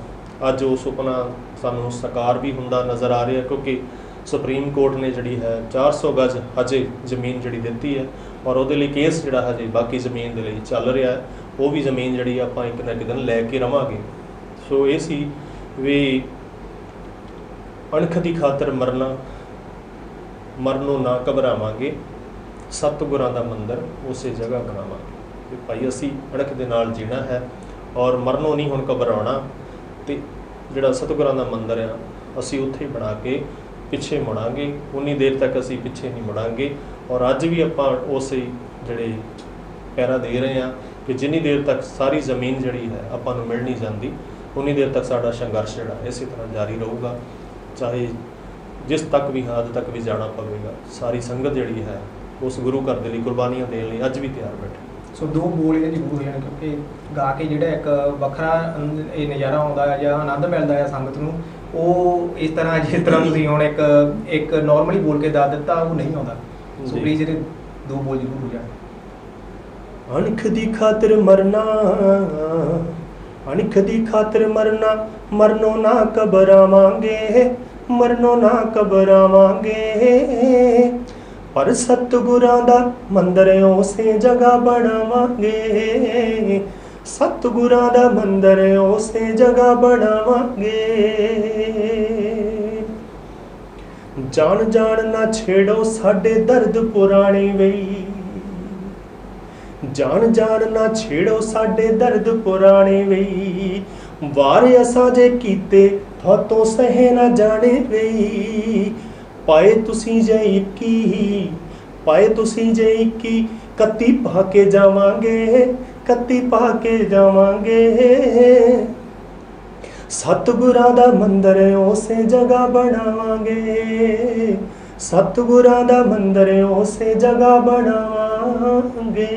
ਅੱਜ ਉਹ ਸੁਪਨਾ ਸਾਨੂੰ ਸਾਕਾਰ ਵੀ ਹੁੰਦਾ ਨਜ਼ਰ ਆ ਰਿਹਾ, ਕਿਉਂਕਿ ਸੁਪਰੀਮ ਕੋਰਟ ਨੇ ਜਿਹੜੀ ਹੈ 400 ਗਜ਼ ਹਜੇ ਜ਼ਮੀਨ ਜਿਹੜੀ ਦਿੱਤੀ ਹੈ ਔਰ ਉਹਦੇ ਲਈ ਕੇਸ ਜਿਹੜਾ ਹਜੇ ਬਾਕੀ ਜ਼ਮੀਨ ਦੇ ਲਈ ਚੱਲ ਰਿਹਾ ਹੈ। ਉਹ ਵੀ ਜ਼ਮੀਨ ਜਿਹੜੀ ਆਪਾਂ ਇੱਕ ਨਾ ਇੱਕ ਦਿਨ ਲੈ ਕੇ ਰਵਾਂਗੇ। ਸੋ ਇਹ ਸੀ ਵੀ ਅਣਖ ਦੀ ਖਾਤਰ ਮਰਨੋਂ ਨਾ ਘਬਰਾਵਾਂਗੇ, ਸਤਿਗੁਰਾਂ ਦਾ ਮੰਦਿਰ ਉਸੇ ਜਗ੍ਹਾ ਬਣਾਵਾਂਗੇ। ਤੇ ਭਾਈ ਅਸੀਂ ਅਣਖ ਦੇ ਨਾਲ ਜੀਣਾ ਹੈ ਔਰ ਮਰਨੋਂ ਨਹੀਂ ਹੁਣ ਘਬਰਾਉਣਾ, ਤੇ ਜਿਹੜਾ ਸਤਿਗੁਰਾਂ ਦਾ ਮੰਦਿਰ ਆ ਅਸੀਂ ਉੱਥੇ ਬਣਾ ਕੇ ਪਿੱਛੇ ਮੁੜਾਂਗੇ। ਉਨੀ ਦੇਰ ਤੱਕ ਅਸੀਂ ਪਿੱਛੇ ਨਹੀਂ ਮੁੜਾਂਗੇ। ਔਰ ਅੱਜ ਵੀ ਆਪਾਂ ਉਸੇ ਜਿਹੜੇ ਪਹਿਰਾ ਦੇ ਰਹੇ ਹਾਂ ਕਿ ਜਿੰਨੀ ਦੇਰ ਤੱਕ ਸਾਰੀ ਜ਼ਮੀਨ ਜਿਹੜੀ ਹੈ ਆਪਾਂ ਨੂੰ ਮਿਲ ਨਹੀਂ ਜਾਂਦੀ, ਉਨੀ ਦੇਰ ਤੱਕ ਸਾਡਾ ਸੰਘਰਸ਼ ਜਿਹੜਾ ਇਸੇ ਤਰ੍ਹਾਂ ਜਾਰੀ ਰਹੂਗਾ, ਚਾਹੇ ਜਿਸ ਤੱਕ ਵੀ ਹੱਦ ਤੱਕ ਵੀ ਜਾਣਾ ਪਵੇਗਾ। ਸਾਰੀ ਸੰਗਤ ਜਿਹੜੀ ਹੈ ਉਸ ਗੁਰੂ ਘਰ ਦੇ ਲਈ ਕੁਰਬਾਨੀਆਂ ਦੇਣ ਲਈ ਅੱਜ ਵੀ ਤਿਆਰ ਬੈਠੇ। ਸੋ ਦੋ ਬੋਲ ਇਹ ਜ਼ਰੂਰ ਹੋ ਜਾਣ, ਕਿਉਂਕਿ ਗਾ ਕੇ ਜਿਹੜਾ ਇੱਕ ਵੱਖਰਾ ਇਹ ਨਜ਼ਾਰਾ ਆਉਂਦਾ ਹੈ ਜਾਂ ਆਨੰਦ ਮਿਲਦਾ ਹੈ ਸੰਗਤ ਨੂੰ, ਉਹ ਇਸ ਤਰ੍ਹਾਂ ਜਿਸ ਤਰ੍ਹਾਂ ਤੁਸੀਂ ਹੁਣ ਇੱਕ ਨਾਰਮਲੀ ਬੋਲ ਕੇ ਦੱਸ ਦਿੱਤਾ ਉਹ ਨਹੀਂ ਆਉਂਦਾ। ਸੋ ਪਲੀਜ਼ ਇਹਦੇ ਦੋ ਬੋਲ ਜ਼ਰੂਰ ਹੋ ਜਾਣ। ਅਣਖ ਦੀ ਖਾਤਰ ਮਰਨਾ, ਅਣਖ ਦੀ ਖਾਤਰ ਮਰਨਾ, ਮਰਨੋਂ ਨਾ ਘਬਰਾਵਾਂਗੇ, ਮਰਨੋਂ ਨਾ ਘਬਰਾਵਾਂਗੇ। ਪਰ ਸਤਿਗੁਰਾਂ ਦਾ ਮੰਦਿਰ ਉਸੇ ਜਗ੍ਹਾ ਬਣਾਵਾਂਗੇ, ਸਤਿਗੁਰਾਂ ਦਾ ਮੰਦਿਰ ਉਸੇ ਜਗ੍ਹਾ ਬਣਾਵਾਂਗੇ। ਜਾਣ ਜਾਣ ਨਾ ਛੇੜੋ ਸਾਡੇ ਦਰਦ ਪੁਰਾਣੇ ਵੇ, ਜਾਣ ਜਾਣ ਨਾ ਛੇੜੋ ਸਾਡੇ ਦਰਦ ਪੁਰਾਣੇ ਵੇ। ਵਾਰ ਅਸਾਂ ਜੇ ਕੀਤੇ ਤੁਹਾਤੋਂ ਸਹੇ ਨਾ ਜਾਣੇ ਵੇ। ਪਾਏ ਤੁਸੀਂ ਜੇ ਇੱਕੀ, ਪਾਏ ਤੁਸੀਂ ਜੇ ਇੱਕੀ, 31 ਪਾ ਕੇ ਜਾਵਾਂਗੇ, 31 ਪਾ ਕੇ ਜਾਵਾਂਗੇ। ਸਤਿਗੁਰਾਂ ਦਾ ਮੰਦਿਰ ਉਸੇ ਜਗ੍ਹਾ ਬਣਾਵਾਂਗੇ, ਸਤਿਗੁਰਾਂ ਦਾ ਮੰਦਿਰ ਉਸੇ ਜਗ੍ਹਾ ਬਣਾਵਾਂਗੇ।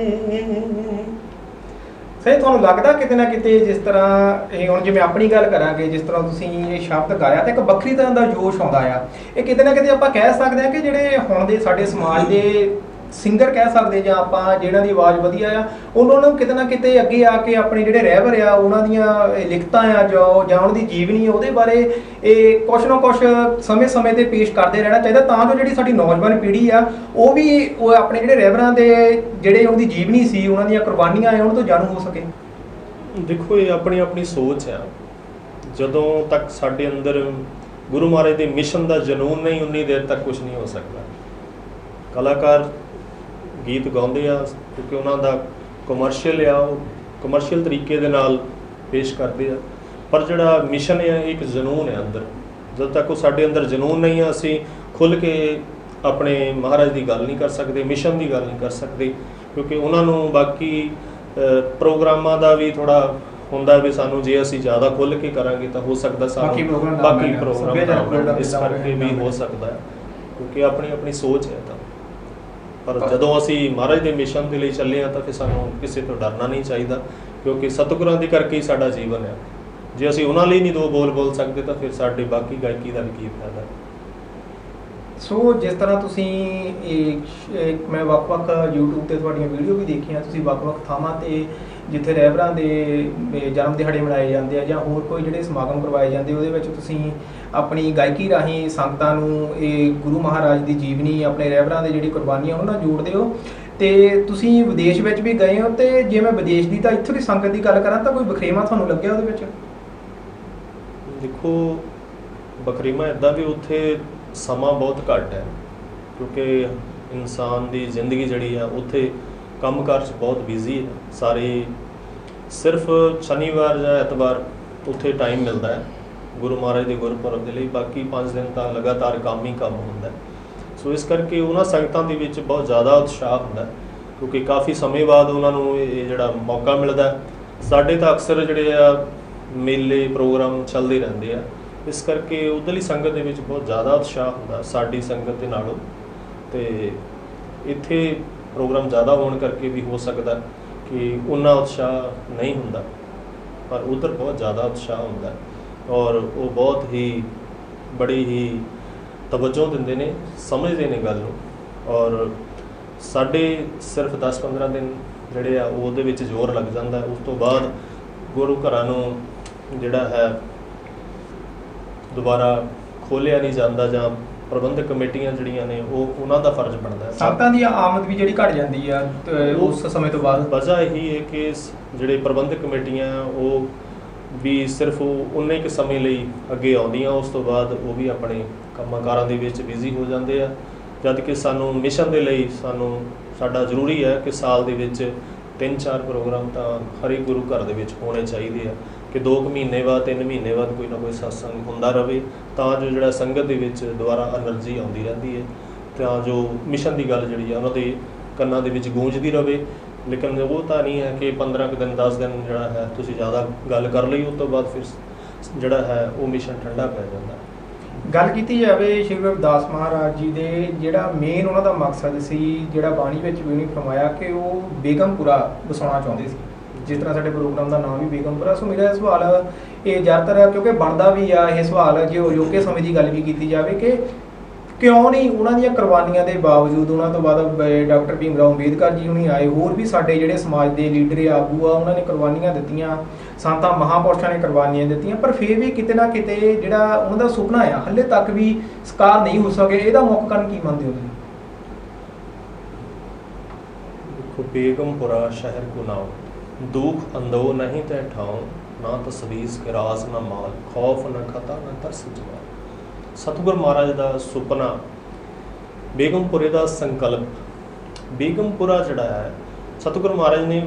ਸਹੀ ਤੁਹਾਨੂੰ ਲੱਗਦਾ ਕਿਤੇ ਨਾ ਕਿਤੇ ਜਿਸ ਤਰ੍ਹਾਂ ਇਹ ਹੁਣ ਜਿਵੇਂ ਆਪਣੀ ਗੱਲ ਕਰਾਂਗੇ, ਜਿਸ ਤਰ੍ਹਾਂ ਤੁਸੀਂ ਇਹ ਸ਼ਬਦ ਗਾਇਆ ਤਾਂ ਇੱਕ ਵੱਖਰੀ ਤਰ੍ਹਾਂ ਦਾ ਜੋਸ਼ ਆਉਂਦਾ ਆ। ਇਹ ਕਿਤੇ ਨਾ ਕਿਤੇ ਆਪਾਂ ਕਹਿ ਸਕਦੇ ਹਾਂ ਕਿ ਜਿਹੜੇ ਹੁਣ ਦੇ ਸਾਡੇ ਸਮਾਜ ਦੇ ਸਿੰਗਰ ਕਹਿ ਸਕਦੇ ਜਾਂ ਆਪਾਂ ਜਿਹਨਾਂ ਦੀ ਆਵਾਜ਼ ਵਧੀਆ ਆ, ਉਹਨਾਂ ਨੂੰ ਕਿਤੇ ਨਾ ਕਿਤੇ ਅੱਗੇ ਆ ਕੇ ਆਪਣੇ ਜਿਹੜੇ ਰਹਿਬਰ ਆ ਉਹਨਾਂ ਦੀਆਂ ਲਿਖਤਾਂ ਆ ਜਾਂ ਉਹਨਾਂ ਦੀ ਜੀਵਨੀ ਉਹਦੇ ਬਾਰੇ ਇਹ ਕੁਛ ਨਾ ਕੁਛ ਸਮੇਂ-ਸਮੇਂ ਤੇ ਪੇਸ਼ ਕਰਦੇ ਰਹਿਣਾ ਚਾਹੀਦਾ, ਤਾਂ ਜੋ ਜਿਹੜੀ ਸਾਡੀ ਨੌਜਵਾਨ ਪੀੜ੍ਹੀ ਆ ਉਹ ਆਪਣੇ ਜਿਹੜੇ ਰਹਿਬਰਾਂ ਦੇ ਜਿਹੜੇ ਉਹਨਾਂ ਦੀ ਜੀਵਨੀ ਸੀ, ਉਹਨਾਂ ਦੀਆਂ ਕੁਰਬਾਨੀਆਂ ਆ, ਉਹਨਾਂ ਤੋਂ ਜਾਣੂ ਹੋ ਸਕੇ। ਦੇਖੋ ਇਹ ਆਪਣੀ ਆਪਣੀ ਸੋਚ ਆ। ਜਦੋਂ ਤੱਕ ਸਾਡੇ ਅੰਦਰ ਗੁਰੂ ਮਹਾਰਾਜ ਦੇ ਮਿਸ਼ਨ ਦਾ ਜਨੂਨ ਨਹੀਂ, ਉਨੀ ਦੇਰ ਤੱਕ ਕੁਝ ਨਹੀਂ ਹੋ ਸਕਦਾ। ਕਲਾਕਾਰ ਗੀਤ ਗਾਉਂਦੇ ਆ ਕਿਉਂਕਿ ਉਹਨਾਂ ਦਾ ਕਮਰਸ਼ੀਅਲ ਆ, ਉਹ ਕਮਰਸ਼ੀਅਲ ਤਰੀਕੇ ਦੇ ਨਾਲ ਪੇਸ਼ ਕਰਦੇ ਆ, ਪਰ ਜਿਹੜਾ ਮਿਸ਼ਨ ਹੈ ਇੱਕ ਜਨੂਨ ਹੈ ਅੰਦਰ। ਜਦ ਤੱਕ ਉਹ ਸਾਡੇ ਅੰਦਰ ਜਨੂਨ ਨਹੀਂ ਆ, ਅਸੀਂ ਖੁੱਲ੍ਹ ਕੇ ਆਪਣੇ ਮਹਾਰਾਜ ਦੀ ਗੱਲ ਨਹੀਂ ਕਰ ਸਕਦੇ, ਮਿਸ਼ਨ ਦੀ ਗੱਲ ਨਹੀਂ ਕਰ ਸਕਦੇ, ਕਿਉਂਕਿ ਉਹਨਾਂ ਨੂੰ ਬਾਕੀ ਪ੍ਰੋਗਰਾਮਾਂ ਦਾ ਵੀ ਥੋੜ੍ਹਾ ਹੁੰਦਾ ਵੀ ਸਾਨੂੰ ਜੇ ਅਸੀਂ ਜ਼ਿਆਦਾ ਖੁੱਲ੍ਹ ਕੇ ਕਰਾਂਗੇ ਤਾਂ ਹੋ ਸਕਦਾ ਸਾਨੂੰ ਬਾਕੀ ਪ੍ਰੋਗਰਾਮ ਇਸ ਕਰਕੇ ਵੀ ਹੋ ਸਕਦਾ ਹੈ, ਕਿਉਂਕਿ ਆਪਣੀ ਆਪਣੀ ਸੋਚ ਹੈ। ਤਾਂ ਪਰ ਜਦੋਂ ਅਸੀਂ ਮਹਾਰਾਜ ਦੇ ਮਿਸ਼ਨ ਦੇ ਲਈ ਚੱਲੇ ਹਾਂ ਤਾਂ ਫਿਰ ਸਾਨੂੰ ਕਿਸੇ ਤੋਂ ਡਰਨਾ ਨਹੀਂ ਚਾਹੀਦਾ, ਕਿਉਂਕਿ ਸਤਿਗੁਰਾਂ ਦੇ ਕਰਕੇ ਹੀ ਸਾਡਾ ਜੀਵਨ ਹੈ। ਜੇ ਅਸੀਂ ਉਹਨਾਂ ਲਈ ਨਹੀਂ ਦੋ ਬੋਲ ਸਕਦੇ ਤਾਂ ਫਿਰ ਸਾਡੇ ਬਾਕੀ ਗਾਇਕੀ ਦਾ ਵੀ ਕੀ ਫਾਇਦਾ। ਸੋ ਜਿਸ ਤਰ੍ਹਾਂ ਤੁਸੀਂ ਮੈਂ ਵੱਖ-ਵੱਖ YouTube ਤੇ ਤੁਹਾਡੀਆਂ ਵੀਡੀਓ ਵੀ ਦੇਖੀਆਂ, ਤੁਸੀਂ ਵੱਖ-ਵੱਖ ਥਾਵਾਂ ਤੇ ਜਿੱਥੇ ਰਹਿਬਰਾਂ ਦੇ ਜਨਮ ਦਿਹਾੜੇ ਮਨਾਏ ਜਾਂਦੇ ਆ ਜਾਂ ਹੋਰ ਕੋਈ ਜਿਹੜੇ ਸਮਾਗਮ ਕਰਵਾਏ ਜਾਂਦੇ, ਉਹਦੇ ਵਿੱਚ ਤੁਸੀਂ ਆਪਣੀ ਗਾਇਕੀ ਰਾਹੀਂ ਸੰਗਤਾਂ ਨੂੰ ਇਹ ਗੁਰੂ ਮਹਾਰਾਜ ਦੀ ਜੀਵਨੀ, ਆਪਣੇ ਰਹਿਬਰਾਂ ਦੇ ਜਿਹੜੀ ਕੁਰਬਾਨੀਆਂ ਉਹਨਾਂ ਨਾਲ ਜੋੜਦੇ ਹੋ। ਤੇ ਤੁਸੀਂ ਵਿਦੇਸ਼ ਵਿੱਚ ਵੀ ਗਏ ਹੋ, ਤੇ ਜੇ ਮੈਂ ਵਿਦੇਸ਼ ਦੀ ਤਾਂ ਇੱਥੋਂ ਦੀ ਸੰਗਤ ਦੀ ਗੱਲ ਕਰਾਂ ਤਾਂ ਕੋਈ ਵਖਰੇਵਾਂ ਤੁਹਾਨੂੰ ਲੱਗਿਆ ਉਹਦੇ ਵਿੱਚ? ਦੇਖੋ, ਵਖਰੇਵਾਂ ਇੱਦਾਂ ਵੀ ਉੱਥੇ ਸਮਾਂ ਬਹੁਤ ਘੱਟ ਹੈ, ਕਿਉਂਕਿ ਇਨਸਾਨ ਦੀ ਜ਼ਿੰਦਗੀ ਜਿਹੜੀ ਆ ਉੱਥੇ ਕੰਮਕਾਰ 'ਚ ਬਹੁਤ ਬਿਜ਼ੀ ਹੈ। ਸਾਰੇ ਸਿਰਫ ਸ਼ਨੀਵਾਰ ਜਾਂ ਐਤਵਾਰ ਉੱਥੇ ਟਾਈਮ ਮਿਲਦਾ ਹੈ ਗੁਰੂ ਮਹਾਰਾਜ ਦੇ ਗੁਰਪੁਰਬ ਦੇ ਲਈ, ਬਾਕੀ 5 ਦਿਨ ਤਾਂ ਲਗਾਤਾਰ ਕੰਮ ਹੀ ਕੰਮ ਹੁੰਦਾ। ਸੋ ਇਸ ਕਰਕੇ ਉਹਨਾਂ ਸੰਗਤਾਂ ਦੇ ਵਿੱਚ ਬਹੁਤ ਜ਼ਿਆਦਾ ਉਤਸ਼ਾਹ ਹੁੰਦਾ, ਕਿਉਂਕਿ ਕਾਫੀ ਸਮੇਂ ਬਾਅਦ ਉਹਨਾਂ ਨੂੰ ਇਹ ਜਿਹੜਾ ਮੌਕਾ ਮਿਲਦਾ। ਸਾਡੇ ਤਾਂ ਅਕਸਰ ਜਿਹੜੇ ਆ ਮੇਲੇ ਪ੍ਰੋਗਰਾਮ ਚੱਲਦੇ ਰਹਿੰਦੇ ਆ, ਇਸ ਕਰਕੇ ਉੱਧਰਲੀ ਸੰਗਤ ਦੇ ਵਿੱਚ ਬਹੁਤ ਜ਼ਿਆਦਾ ਉਤਸ਼ਾਹ ਹੁੰਦਾ ਸਾਡੀ ਸੰਗਤ ਦੇ ਨਾਲੋਂ। ਤੇ ਇੱਥੇ ਪ੍ਰੋਗਰਾਮ ਜ਼ਿਆਦਾ ਹੋਣ ਕਰਕੇ ਵੀ ਹੋ ਸਕਦਾ ਕਿ ਉਨਾ ਉਤਸ਼ਾਹ ਨਹੀਂ ਹੁੰਦਾ, ਪਰ ਉੱਧਰ ਬਹੁਤ ਜ਼ਿਆਦਾ ਉਤਸ਼ਾਹ ਹੁੰਦਾ ਔਰ ਉਹ ਬਹੁਤ ਹੀ ਬੜੀ ਹੀ ਤਵੱਜੋ ਦਿੰਦੇ ਨੇ, ਸਮਝਦੇ ਨੇ ਗੱਲ ਨੂੰ। ਔਰ ਸਾਡੇ ਸਿਰਫ 10-15 ਦਿਨ ਜਿਹੜੇ ਆ ਉਹਦੇ ਵਿੱਚ ਜ਼ੋਰ ਲੱਗ ਜਾਂਦਾ। ਉਸ ਤੋਂ ਬਾਅਦ ਗੁਰੂ ਘਰਾਂ ਨੂੰ ਜਿਹੜਾ ਹੈ ਦੁਬਾਰਾ ਖੋਲ੍ਹਿਆ ਨਹੀਂ ਜਾਂਦਾ, ਜਾਂ ਪ੍ਰਬੰਧਕ ਕਮੇਟੀਆਂ ਜਿਹੜੀਆਂ ਨੇ ਉਹਨਾਂ ਦਾ ਫਰਜ਼ ਬਣਦਾ ਹੈ। ਸੰਗਤਾਂ ਦੀ ਆਮਦ ਵੀ ਜਿਹੜੀ ਘਟ ਜਾਂਦੀ ਆ ਉਸ ਸਮੇਂ ਤੋਂ ਬਾਅਦ। ਵਜ੍ਹਾ ਇਹੀ ਹੈ ਕਿ ਜਿਹੜੇ ਪ੍ਰਬੰਧਕ ਕਮੇਟੀਆਂ ਉਹ ਵੀ ਸਿਰਫ ਉਨੇ ਕੁ ਸਮੇਂ ਲਈ ਅੱਗੇ ਆਉਂਦੀਆਂ, ਉਸ ਤੋਂ ਬਾਅਦ ਉਹ ਵੀ ਆਪਣੇ ਕੰਮਾਂ ਕਾਰਾਂ ਦੇ ਵਿੱਚ ਬਿਜ਼ੀ ਹੋ ਜਾਂਦੇ ਆ। ਜਦ ਕਿ ਸਾਨੂੰ ਮਿਸ਼ਨ ਦੇ ਲਈ ਸਾਡਾ ਜ਼ਰੂਰੀ ਹੈ ਕਿ ਸਾਲ ਦੇ ਵਿੱਚ 3-4 ਪ੍ਰੋਗਰਾਮ ਤਾਂ ਹਰ ਗੁਰੂ ਘਰ ਦੇ ਵਿੱਚ ਹੋਣੇ ਚਾਹੀਦੇ ਆ, ਕਿ 2 ਮਹੀਨੇ ਬਾਅਦ 3 ਮਹੀਨੇ ਬਾਅਦ ਕੋਈ ਨਾ ਕੋਈ ਸਤਸੰਗ ਹੁੰਦਾ ਰਹੇ, ਤਾਂ ਜੋ ਜਿਹੜਾ ਸੰਗਤ ਦੇ ਵਿੱਚ ਦੁਬਾਰਾ ਐਨਰਜੀ ਆਉਂਦੀ ਰਹਿੰਦੀ ਹੈ, ਤਾਂ ਜੋ ਮਿਸ਼ਨ ਦੀ ਗੱਲ ਜਿਹੜੀ ਆ ਉਹਨਾਂ ਦੇ ਕੰਨਾਂ ਦੇ ਵਿੱਚ ਗੂੰਜਦੀ ਰਹੇ। ਲੇਕਿਨ ਉਹ ਤਾਂ ਨਹੀਂ ਹੈ ਕਿ 15 ਕੁ ਦਿਨ 10 ਦਿਨ ਜਿਹੜਾ ਹੈ ਤੁਸੀਂ ਜ਼ਿਆਦਾ ਗੱਲ ਕਰ ਲਈ, ਉਸ ਤੋਂ ਬਾਅਦ ਫਿਰ ਜਿਹੜਾ ਹੈ ਉਹ ਮਿਸ਼ਨ ਠੰਡਾ ਪੈ ਜਾਂਦਾ। ਗੱਲ ਕੀਤੀ ਜਾਵੇ ਸ਼੍ਰੀ ਗੁਰੂ ਰਵਿਦਾਸ ਮਹਾਰਾਜ ਜੀ ਦੇ, ਜਿਹੜਾ ਮੇਨ ਉਹਨਾਂ ਦਾ ਮਕਸਦ ਸੀ, ਜਿਹੜਾ ਬਾਣੀ ਵਿੱਚ ਵੀ ਉਹਨੇ ਫਰਮਾਇਆ ਕਿ ਉਹ ਬੇਗਮਪੁਰਾ ਵਸਾਉਣਾ ਚਾਹੁੰਦੇ ਸੀ, ਜਿਸ ਤਰ੍ਹਾਂ ਸਾਡੇ ਪ੍ਰੋਗਰਾਮ ਦਾ ਨਾਮ ਵੀ ਬੇਗਮਪੁਰਾ। ਸੋ ਮੇਰਾ ਸਵਾਲ ਇਹ ਜ਼ਿਆਦਾਤਰ, ਕਿਉਂਕਿ ਬਣਦਾ ਵੀ ਆ ਇਹ ਸਵਾਲ, ਜੇ ਅਜੋਕੇ ਸਮੇਂ ਦੀ ਗੱਲ ਵੀ ਕੀਤੀ ਜਾਵੇ ਕਿ ਕਿਉਂ ਨਹੀਂ ਉਹਨਾਂ ਦੀਆਂ ਕੁਰਬਾਨੀਆਂ ਦੇ ਬਾਵਜੂਦ, ਉਹਨਾਂ ਤੋਂ ਬਾਅਦ ਡਾਕਟਰ ਭੀਮ ਰਾਓ ਅੰਬੇਦਕਰ ਜੀ ਹੁਣੀ ਆਏ, ਹੋਰ ਵੀ ਸਾਡੇ ਜਿਹੜੇ ਸਮਾਜ ਦੇ ਲੀਡਰ ਆਗੂ ਆ, ਉਹਨਾਂ ਨੇ ਕੁਰਬਾਨੀਆਂ ਦਿੱਤੀਆਂ, ਸੰਤਾਂ ਮਹਾਂਪੁਰਸ਼ਾਂ ਨੇ ਕੁਰਬਾਨੀਆਂ ਦਿੱਤੀਆਂ, ਪਰ ਫਿਰ ਵੀ ਕਿਤੇ ਨਾ ਕਿਤੇ ਜਿਹੜਾ ਉਹਨਾਂ ਦਾ ਸੁਪਨਾ ਆ ਹਾਲੇ ਤੱਕ ਵੀ ਸਾਕਾਰ ਨਹੀਂ ਹੋ ਸਕੇ। ਇਹਦਾ ਮੁੱਖ ਕਾਰਨ ਕੀ ਮੰਨਦੇ ਹੋ ਤੁਸੀਂ? ਦੇਖੋ, ਬੇਗਮਪੁਰਾ ਸ਼ਹਿਰ ਕੋ ਨਾਉ, ਦੁਖ ਅੰਦੋ ਨਹੀਂ ਤੈ ਠਾਉ, ਨਾ ਤਸਵੀਸ ਕੇ ਰਾਸ ਨਾ ਮਾਲ, ਖੌਫ ਨਾ ਖਤਾ ਨਾ ਤਰਸ ਜਵਾਲ। ਸਤਿਗੁਰ ਮਹਾਰਾਜ ਦਾ ਸੁਪਨਾ, ਬੇਗਮਪੁਰੇ ਦਾ ਸੰਕਲਪ, ਬੇਗਮਪੁਰਾ ਜਿਹੜਾ ਹੈ, ਸਤਿਗੁਰ ਮਹਾਰਾਜ ਨੇ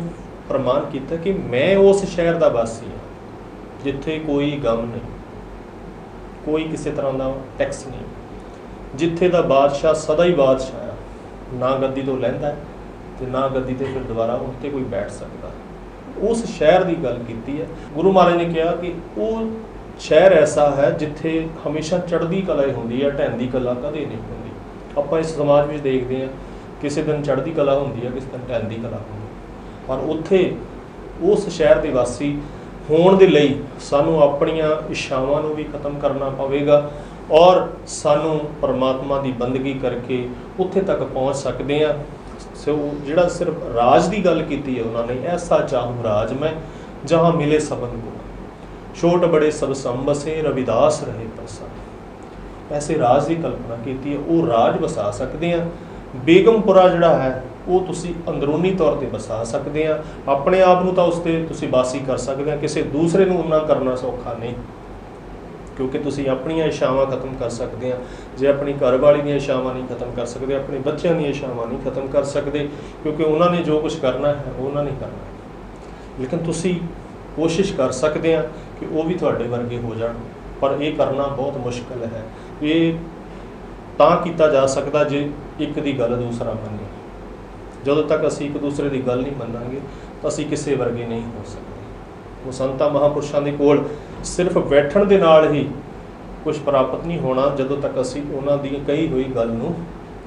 ਪ੍ਰਮਾਣ ਕੀਤਾ ਕਿ ਮੈਂ ਉਸ ਸ਼ਹਿਰ ਦਾ ਵਾਸੀ ਹਾਂ ਜਿੱਥੇ ਕੋਈ ਗਮ ਨਹੀਂ, ਕੋਈ ਕਿਸੇ ਤਰ੍ਹਾਂ ਦਾ ਟੈਕਸ ਨਹੀਂ, ਜਿੱਥੇ ਦਾ ਬਾਦਸ਼ਾਹ ਸਦਾ ਹੀ ਬਾਦਸ਼ਾਹ ਹੈ, ਨਾ ਗੱਦੀ ਤੋਂ ਲਹਿੰਦਾ ਤੇ ਨਾ ਗੱਦੀ ਤੇ ਫਿਰ ਦੁਬਾਰਾ ਉੱਤੇ ਕੋਈ ਬੈਠ ਸਕਦਾ। ਉਸ ਸ਼ਹਿਰ ਦੀ ਗੱਲ ਕੀਤੀ ਹੈ। ਗੁਰੂ ਮਹਾਰਾਜ ਨੇ ਕਿਹਾ ਕਿ ਉਹ ਸ਼ਹਿਰ ਐਸਾ ਹੈ ਜਿੱਥੇ ਹਮੇਸ਼ਾ ਚੜ੍ਹਦੀ ਕਲਾ ਹੀ ਹੁੰਦੀ ਹੈ, ਢਹਿੰਦੀ ਕਲਾ ਕਦੇ ਨਹੀਂ ਹੁੰਦੀ। ਆਪਾਂ ਇਸ ਸਮਾਜ ਵਿੱਚ ਦੇਖਦੇ ਹਾਂ, ਕਿਸੇ ਦਿਨ ਚੜ੍ਹਦੀ ਕਲਾ ਹੁੰਦੀ ਹੈ, ਕਿਸੇ ਦਿਨ ਢਹਿੰਦੀ ਕਲਾ ਹੁੰਦੀ ਹੈ, ਪਰ ਉੱਥੇ ਉਸ ਸ਼ਹਿਰ ਦੇ ਵਾਸੀ ਹੋਣ ਦੇ ਲਈ ਸਾਨੂੰ ਆਪਣੀਆਂ ਇੱਛਾਵਾਂ ਨੂੰ ਵੀ ਖਤਮ ਕਰਨਾ ਪਵੇਗਾ ਔਰ ਸਾਨੂੰ ਪਰਮਾਤਮਾ ਦੀ ਬੰਦਗੀ ਕਰਕੇ ਉੱਥੇ ਤੱਕ ਪਹੁੰਚ ਸਕਦੇ ਹਾਂ। ਸੋ ਜਿਹੜਾ ਸਿਰਫ ਰਾਜ ਦੀ ਗੱਲ ਕੀਤੀ ਹੈ ਉਹਨਾਂ ਨੇ, ਐਸਾ ਚਾਹੂੰ ਰਾਜ ਮੈਂ ਜਹਾਂ ਮਿਲੇ ਸਬਨ ਕੋ, ਛੋਟ ਬੜੇ ਸਭ ਸੰਬਸੇ ਰਵਿਦਾਸ ਰਹੇ ਪ੍ਰਸੰਨ। ਐਸੇ ਰਾਜ ਦੀ ਕਲਪਨਾ ਕੀਤੀ ਹੈ, ਉਹ ਰਾਜ ਵਸਾ ਸਕਦੇ ਆ। ਬੇਗਮਪੁਰਾ ਜਿਹੜਾ ਹੈ ਉਹ ਤੁਸੀਂ ਅੰਦਰੂਨੀ ਤੌਰ ਤੇ ਵਸਾ ਸਕਦੇ ਆ। ਆਪਣੇ ਆਪ ਨੂੰ ਤਾਂ ਉਸ 'ਤੇ ਤੁਸੀਂ ਵਾਸੀ ਕਰ ਸਕਦੇ ਆ, ਕਿਸੇ ਦੂਸਰੇ ਨੂੰ ਉਹਨਾਂ ਕਰਨਾ ਸੌਖਾ ਨਹੀਂ, ਕਿਉਂਕਿ ਤੁਸੀਂ ਆਪਣੀਆਂ ਇੱਛਾਵਾਂ ਖਤਮ ਕਰ ਸਕਦੇ ਆ। ਜੇ ਆਪਣੀ ਘਰਵਾਲੀ ਦੀਆਂ ਇੱਛਾਵਾਂ ਨਹੀਂ ਖਤਮ ਕਰ ਸਕਦੇ, ਆਪਣੇ ਬੱਚਿਆਂ ਦੀਆਂ ਇੱਛਾਵਾਂ ਨਹੀਂ ਖਤਮ ਕਰ ਸਕਦੇ, ਕਿਉਂਕਿ ਉਹਨਾਂ ਨੇ ਜੋ ਕੁਝ ਕਰਨਾ ਹੈ ਉਹਨਾਂ ਨੇ ਕਰਨਾ। ਲੇਕਿਨ ਤੁਸੀਂ ਕੋਸ਼ਿਸ਼ ਕਰ ਸਕਦੇ ਆ ਕਿ ਉਹ ਵੀ ਤੁਹਾਡੇ ਵਰਗੇ ਹੋ ਜਾਣ, ਪਰ ਇਹ ਕਰਨਾ ਬਹੁਤ ਮੁਸ਼ਕਿਲ ਹੈ। ਇਹ ਤਾਂ ਕੀਤਾ ਜਾ ਸਕਦਾ ਜੇ ਇੱਕ ਦੀ ਗੱਲ ਦੂਸਰਾ ਮੰਨੇ। ਜਦੋਂ ਤੱਕ ਅਸੀਂ ਇੱਕ ਦੂਸਰੇ ਦੀ ਗੱਲ ਨਹੀਂ ਮੰਨਾਂਗੇ ਤਾਂ ਅਸੀਂ ਕਿਸੇ ਵਰਗੇ ਨਹੀਂ ਹੋ ਸਕਦੇ। ਉਹ ਸੰਤਾਂ ਮਹਾਂਪੁਰਸ਼ਾਂ ਦੇ ਕੋਲ ਸਿਰਫ ਬੈਠਣ ਦੇ ਨਾਲ ਹੀ ਕੁਝ ਪ੍ਰਾਪਤ ਨਹੀਂ ਹੋਣਾ, ਜਦੋਂ ਤੱਕ ਅਸੀਂ ਉਹਨਾਂ ਦੀ ਕਹੀ ਹੋਈ ਗੱਲ ਨੂੰ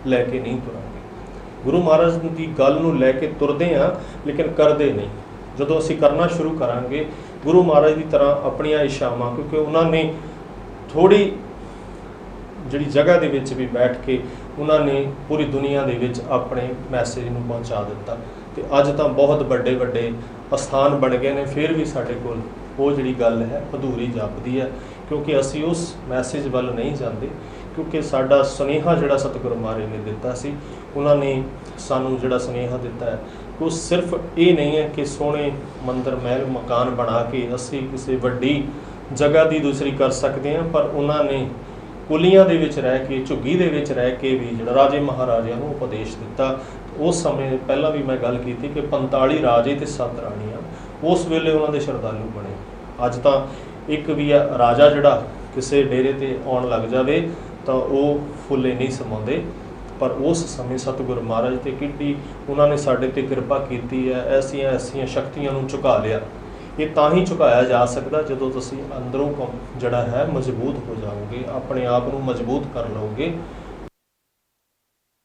ਲੈ ਕੇ ਨਹੀਂ ਤੁਰਾਂਗੇ। ਗੁਰੂ ਮਹਾਰਾਜ ਦੀ ਗੱਲ ਨੂੰ ਲੈ ਕੇ ਤੁਰਦੇ ਹਾਂ ਲੇਕਿਨ ਕਰਦੇ ਨਹੀਂ। ਜਦੋਂ ਅਸੀਂ ਕਰਨਾ ਸ਼ੁਰੂ ਕਰਾਂਗੇ ਗੁਰੂ ਮਹਾਰਾਜ ਦੀ ਤਰ੍ਹਾਂ ਆਪਣੀਆਂ ਇੱਛਾਵਾਂ, ਕਿਉਂਕਿ ਉਹਨਾਂ ਨੇ ਥੋੜ੍ਹੀ ਜਿਹੜੀ ਜਗ੍ਹਾ ਦੇ ਵਿੱਚ ਵੀ ਬੈਠ ਕੇ ਉਹਨਾਂ ਨੇ ਪੂਰੀ ਦੁਨੀਆ ਦੇ ਵਿੱਚ ਆਪਣੇ ਮੈਸੇਜ ਨੂੰ ਪਹੁੰਚਾ ਦਿੱਤਾ। ਤੇ ਅੱਜ ਤਾਂ ਬਹੁਤ ਵੱਡੇ ਵੱਡੇ ਅਸਥਾਨ ਬਣ ਗਏ ਨੇ, ਫਿਰ ਵੀ ਸਾਡੇ ਕੋਲ ਉਹ ਜਿਹੜੀ ਗੱਲ ਹੈ ਅਧੂਰੀ ਜਾਪਦੀ ਹੈ, ਕਿਉਂਕਿ ਅਸੀਂ ਉਸ ਮੈਸੇਜ ਵੱਲ ਨਹੀਂ ਜਾਂਦੇ। ਕਿਉਂਕਿ ਸਾਡਾ ਸੁਨੇਹਾ ਜਿਹੜਾ ਸਤਿਗੁਰੂ ਮਹਾਰਾਜ ਨੇ ਦਿੱਤਾ ਸੀ, ਉਹਨਾਂ ਨੇ ਸਾਨੂੰ ਜਿਹੜਾ ਸੁਨੇਹਾ ਦਿੱਤਾ ਹੈ ਉਹ ਸਿਰਫ ਇਹ ਨਹੀਂ ਹੈ ਕਿ ਸੋਹਣੇ ਮੰਦਰ ਮਹਿਲ ਮਕਾਨ ਬਣਾ ਕੇ ਅਸੀਂ ਕਿਸੇ ਵੱਡੀ ਜਗ੍ਹਾ ਦੀ ਦੂਸਰੀ ਕਰ ਸਕਦੇ ਹਾਂ, ਪਰ ਉਹਨਾਂ ਨੇ ਕੁਲੀਆਂ ਦੇ ਵਿੱਚ ਰਹਿ ਕੇ, ਝੁੱਗੀ ਦੇ ਵਿੱਚ ਰਹਿ ਕੇ ਵੀ ਜਿਹੜਾ ਰਾਜੇ ਮਹਾਰਾਜਿਆਂ ਨੂੰ ਉਪਦੇਸ਼ ਦਿੱਤਾ। ਉਸ ਸਮੇਂ ਪਹਿਲਾਂ ਵੀ ਮੈਂ ਗੱਲ ਕੀਤੀ ਕਿ 45 ਰਾਜੇ ਤੇ 7 ਰਾਣੀਆਂ ਉਸ ਵੇਲੇ ਉਹਨਾਂ ਦੇ ਸ਼ਰਧਾਲੂ ਬਣੇ। ਅੱਜ ਤਾਂ ਇੱਕ ਵੀ ਰਾਜਾ ਜਿਹੜਾ ਕਿਸੇ ਡੇਰੇ ਤੇ ਆਉਣ ਲੱਗ ਜਾਵੇ ਤਾਂ ਉਹ ਫੁੱਲੇ ਨਹੀਂ ਸਮਾਉਂਦੇ, ਪਰ ਉਸ ਸਮੇਂ ਸਤਿਗੁਰੂ ਮਹਾਰਾਜ ਤੇ ਕਿੱਡੀ ਉਹਨਾਂ ਨੇ ਸਾਡੇ ਤੇ ਕਿਰਪਾ ਕੀਤੀ ਹੈ, ਐਸੀਆਂ ਐਸੀਆਂ ਸ਼ਕਤੀਆਂ ਨੂੰ ਝੁਕਾ ਲਿਆ। ਇਹ ਤਾਂ ਹੀ ਝੁਕਾਇਆ ਜਾ ਸਕਦਾ ਜਦੋਂ ਤੁਸੀਂ ਅੰਦਰੋਂ ਜਿਹੜਾ ਹੈ ਮਜ਼ਬੂਤ ਹੋ ਜਾਓਗੇ, ਆਪਣੇ ਆਪ ਨੂੰ ਮਜ਼ਬੂਤ ਕਰ ਲਓਗੇ।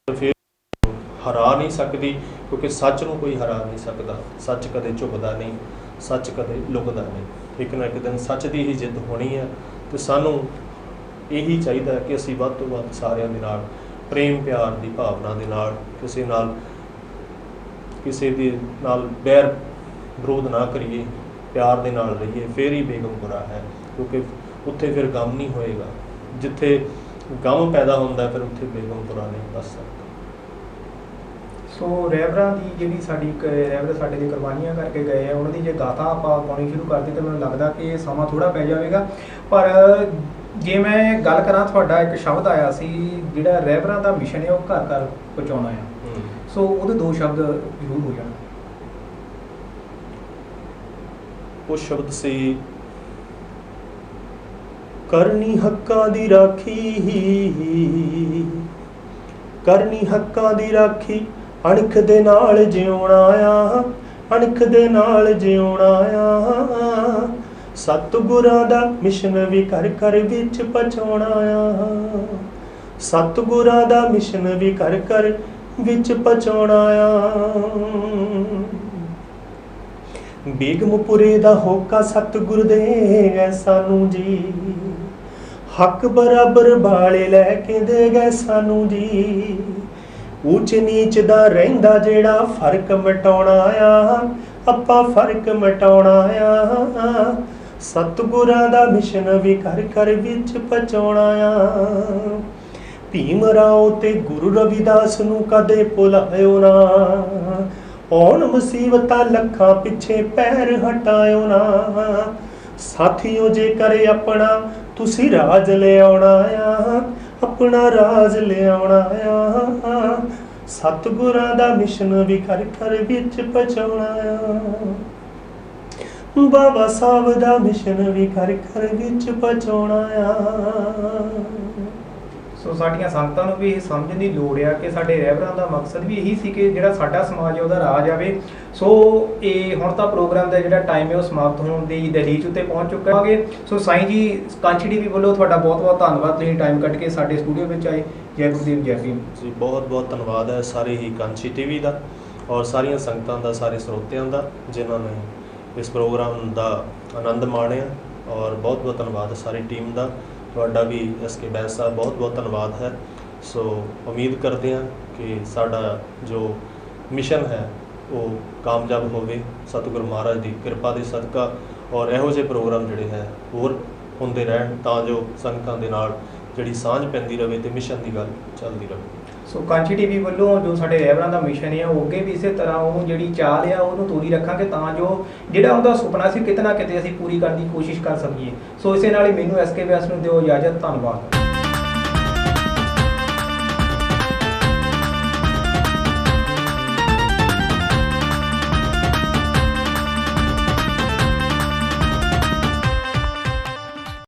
ਫਿਰ ਹਰਾ ਨਹੀਂ ਸਕਦੀ, ਕਿਉਂਕਿ ਸੱਚ ਨੂੰ ਕੋਈ ਹਰਾ ਨਹੀਂ ਸਕਦਾ। ਸੱਚ ਕਦੇ ਝੁਕਦਾ ਨਹੀਂ, ਸੱਚ ਕਦੇ ਲੁਕਦਾ ਨਹੀਂ। ਇੱਕ ਨਾ ਇੱਕ ਦਿਨ ਸੱਚ ਦੀ ਹੀ ਜਿੱਤ ਹੋਣੀ ਹੈ, ਤੇ ਸਾਨੂੰ ਇਹੀ ਚਾਹੀਦਾ ਕਿ ਅਸੀਂ ਵੱਧ ਤੋਂ ਵੱਧ ਸਾਰਿਆਂ ਦੇ ਨਾਲ ਪ੍ਰੇਮ ਪਿਆਰ ਦੀ ਭਾਵਨਾ ਦੇ ਨਾਲ, ਕਿਸੇ ਦੇ ਨਾਲ ਬੈਰ ਵਿਰੋਧ ਨਾ ਕਰੀਏ, ਪਿਆਰ ਦੇ ਨਾਲ ਰਹੀਏ, ਫਿਰ ਹੀ ਬੇਗਮਪੁਰਾ ਹੈ। ਕਿਉਂਕਿ ਉੱਥੇ ਫਿਰ ਗਮ ਨਹੀਂ ਹੋਏਗਾ। ਜਿੱਥੇ ਗਮ ਪੈਦਾ ਹੁੰਦਾ ਫਿਰ ਉੱਥੇ ਬੇਗਮਪੁਰਾ ਨਹੀਂ ਬਸ ਸਕਦਾ। ਸੋ ਰਹਿਬਰਾਂ ਦੀ ਜਿਹੜੀ ਸਾਡੀ ਰਹਿਬਰ ਸਾਡੇ ਲਈ ਕੁਰਬਾਨੀਆਂ ਕਰਕੇ ਗਏ ਆ, ਉਹਨਾਂ ਦੀ ਜੇ ਗਾਥਾ ਆਪਾਂ ਪਾਉਣੀ ਸ਼ੁਰੂ ਕਰਦੇ ਤਾਂ ਮੈਨੂੰ ਲੱਗਦਾ ਕਿ ਇਹ ਸਮਾਂ ਥੋੜ੍ਹਾ ਪੈ ਜਾਵੇਗਾ। ਪਰ ਜੇ ਮੈਂ ਗੱਲ ਕਰਾਂ, ਤੁਹਾਡਾ ਇੱਕ ਸ਼ਬਦ ਆਇਆ ਸੀ ਜਿਹੜਾ ਰਹਿਬਰਾਂ ਦਾ ਮਿਸ਼ਨ ਹੈ ਉਹ ਘਰ ਘਰ ਪਹੁੰਚਾਉਣਾ ਆ, ਸੋ ਉਹਦੇ 2 ਸ਼ਬਦ ਜ਼ਰੂਰ ਹੋ ਜਾਣ। ਉਹ ਸ਼ਬਦ ਸੀ, ਕਰਨੀ ਹੱਕਾਂ ਦੀ ਰਾਖੀ, ਕਰਨੀ ਹੱਕਾਂ ਦੀ ਰਾਖੀ, ਅਣਖ ਦੇ ਨਾਲ ਜਿਉਣਾ ਆ, ਅਣਖ ਦੇ ਨਾਲ ਜਿਉਣਾ ਆ, ਸਤਿਗੁਰਾਂ ਦਾ ਮਿਸ਼ਨ ਵੀ ਘਰ ਘਰ ਵਿੱਚ ਪਹੁੰਚਾਉਣਾ ਆ, ਸਤਿਗੁਰਾਂ ਦਾ ਮਿਸ਼ਨ ਵੀ ਘਰ ਘਰ ਵਿੱਚ ਪਹੁੰਚਾਉਣਾ ਆ। ਬੇਗਮਪੁਰੇ ਦਾ ਹੋਕਾ ਸਤਿਗੁਰ ਦੇ ਗਏ ਸਾਨੂੰ ਜੀ, ਹੱਕ ਬਰਾਬਰ ਵਾਲੇ ਲੈ ਕੇ ਦੇ ਗਏ ਸਾਨੂੰ ਜੀ, ਉੱਚ ਨੀਚ ਦਾ ਰਹਿੰਦਾ ਜਿਹੜਾ ਫਰਕ ਮਿਟਾਉਣਾ ਆ, ਆਪਾਂ ਫਰਕ ਮਿਟਾਉਣਾ ਆ, ਸਤਿਗੁਰਾਂ ਦਾ ਮਿਸ਼ਨ ਵੀ ਘਰ ਘਰ ਵਿੱਚ ਪਹੁੰਚਾਉਣਾ ਆ। ਭੀਮ ਰਾਓ ਤੇ ਗੁਰੂ ਰਵਿਦਾਸ ਨੂੰ ਕਦੇ ਭੁਲਾਇਓ ਨਾ, ਆਉਣ ਮੁਸੀਬਤਾਂ ਲੱਖਾਂ ਪਿੱਛੇ ਪੈਰ ਹਟਾਇਓ ਨਾ, ਸਾਥੀਓ ਜੇਕਰ ਆਪਣਾ ਤੁਸੀਂ ਰਾਜ ਲਿਆਉਣਾ ਆ, ਆਪਣਾ ਰਾਜ ਲਿਆਉਣਾ ਆ, ਸਤਿਗੁਰਾਂ ਦਾ ਮਿਸ਼ਨ ਵੀ ਘਰ ਘਰ ਵਿੱਚ ਪਹੁੰਚਾਉਣਾ ਆ, ਬਾਬਾ ਸਾਹਿਬ ਦਾ ਮਿਸ਼ਨ ਵੀ ਘਰ ਘਰ ਵਿੱਚ ਪਹੁੰਚਾਉਣਾ ਆ। ਸੋ ਸਾਡੀਆਂ ਸੰਗਤਾਂ ਨੂੰ ਵੀ ਇਹ ਸਮਝਣ ਦੀ ਲੋੜ ਆ ਕਿ ਸਾਡੇ ਰਹਿਬਰਾਂ ਦਾ ਮਕਸਦ ਵੀ ਇਹੀ ਸੀ ਕਿ ਜਿਹੜਾ ਸਾਡਾ ਸਮਾਜ ਹੈ ਉਹਦਾ ਰਾਜ ਆਵੇ। ਸੋ ਇਹ ਹੁਣ ਤਾਂ ਪ੍ਰੋਗਰਾਮ ਦਾ ਜਿਹੜਾ ਟਾਈਮ ਹੈ ਉਹ ਸਮਾਪਤ ਹੋਣ ਦੀ ਦਹਿਲੀਜ਼ ਉੱਤੇ ਪਹੁੰਚ ਚੁੱਕਾ ਹੈ। ਸੋ ਸਾਈਂ ਜੀ ਕਾਂਚੀ ਟੀਵੀ ਵੱਲੋਂ ਤੁਹਾਡਾ ਬਹੁਤ ਬਹੁਤ ਧੰਨਵਾਦ, ਤੁਸੀਂ ਟਾਈਮ ਕੱਢ ਕੇ ਸਾਡੇ ਸਟੂਡੀਓ ਵਿੱਚ ਆਏ। ਜੈ ਗੁਰਦੇਵ ਜੈ ਭੀਮ ਜੀ। ਬਹੁਤ ਬਹੁਤ ਧੰਨਵਾਦ ਹੈ ਸਾਰੇ ਹੀ ਕਾਂਚੀ ਟੀਵੀ ਦਾ ਔਰ ਸਾਰੀਆਂ ਸੰਗਤਾਂ ਦਾ, ਸਾਰੇ ਸਰੋਤਿਆਂ ਦਾ ਜਿਨ੍ਹਾਂ ਨੇ ਇਸ ਪ੍ਰੋਗਰਾਮ ਦਾ ਆਨੰਦ ਮਾਣਿਆ, ਔਰ ਬਹੁਤ ਬਹੁਤ ਧੰਨਵਾਦ ਸਾਰੀ ਟੀਮ ਦਾ। ਤੁਹਾਡਾ ਵੀ SK ਬੈਂਸ ਸਾਹਿਬ ਬਹੁਤ ਬਹੁਤ ਧੰਨਵਾਦ ਹੈ। ਸੋ ਉਮੀਦ ਕਰਦੇ ਹਾਂ ਕਿ ਸਾਡਾ ਜੋ ਮਿਸ਼ਨ ਹੈ ਉਹ ਕਾਮਯਾਬ ਹੋਵੇ ਸਤਿਗੁਰੂ ਮਹਾਰਾਜ ਦੀ ਕਿਰਪਾ ਦੇ ਸਦਕਾ, ਔਰ ਇਹੋ ਜਿਹੇ ਪ੍ਰੋਗਰਾਮ ਜਿਹੜੇ ਹੈ ਹੋਰ ਹੁੰਦੇ ਰਹਿਣ ਤਾਂ ਜੋ ਸੰਗਤਾਂ ਦੇ ਨਾਲ ਜਿਹੜੀ ਸਾਂਝ ਪੈਂਦੀ ਰਹੇ ਤੇ ਮਿਸ਼ਨ ਦੀ ਗੱਲ ਚੱਲਦੀ ਰਹੇ। ਸੋ ਕਾਂਚੀ ਟੀਵੀ ਵੱਲੋਂ ਜੋ ਸਾਡੇ ਰਹਿਬਰਾਂ ਦਾ ਮਿਸ਼ਨ ਹੈ ਉਹ ਅੱਗੇ ਵੀ ਇਸੇ ਤਰ੍ਹਾਂ ਉਹਨੂੰ ਜਿਹੜੀ ਚਾਲ ਆ ਉਹਨੂੰ ਤੋਰੀ ਰੱਖਾਂਗੇ ਤਾਂ ਜੋ ਜਿਹੜਾ ਉਹਦਾ ਸੁਪਨਾ ਸੀ ਕਿਤੇ ਨਾ ਕਿਤੇ ਅਸੀਂ ਪੂਰੀ ਕਰਨ ਦੀ ਕੋਸ਼ਿਸ਼ ਕਰ ਸਕੀਏ। ਸੋ ਇਸੇ ਨਾਲ ਹੀ ਮੈਨੂੰ SK ਬੈਂਸ ਨੂੰ ਦਿਓ ਇਜਾਜ਼ਤ। ਧੰਨਵਾਦ।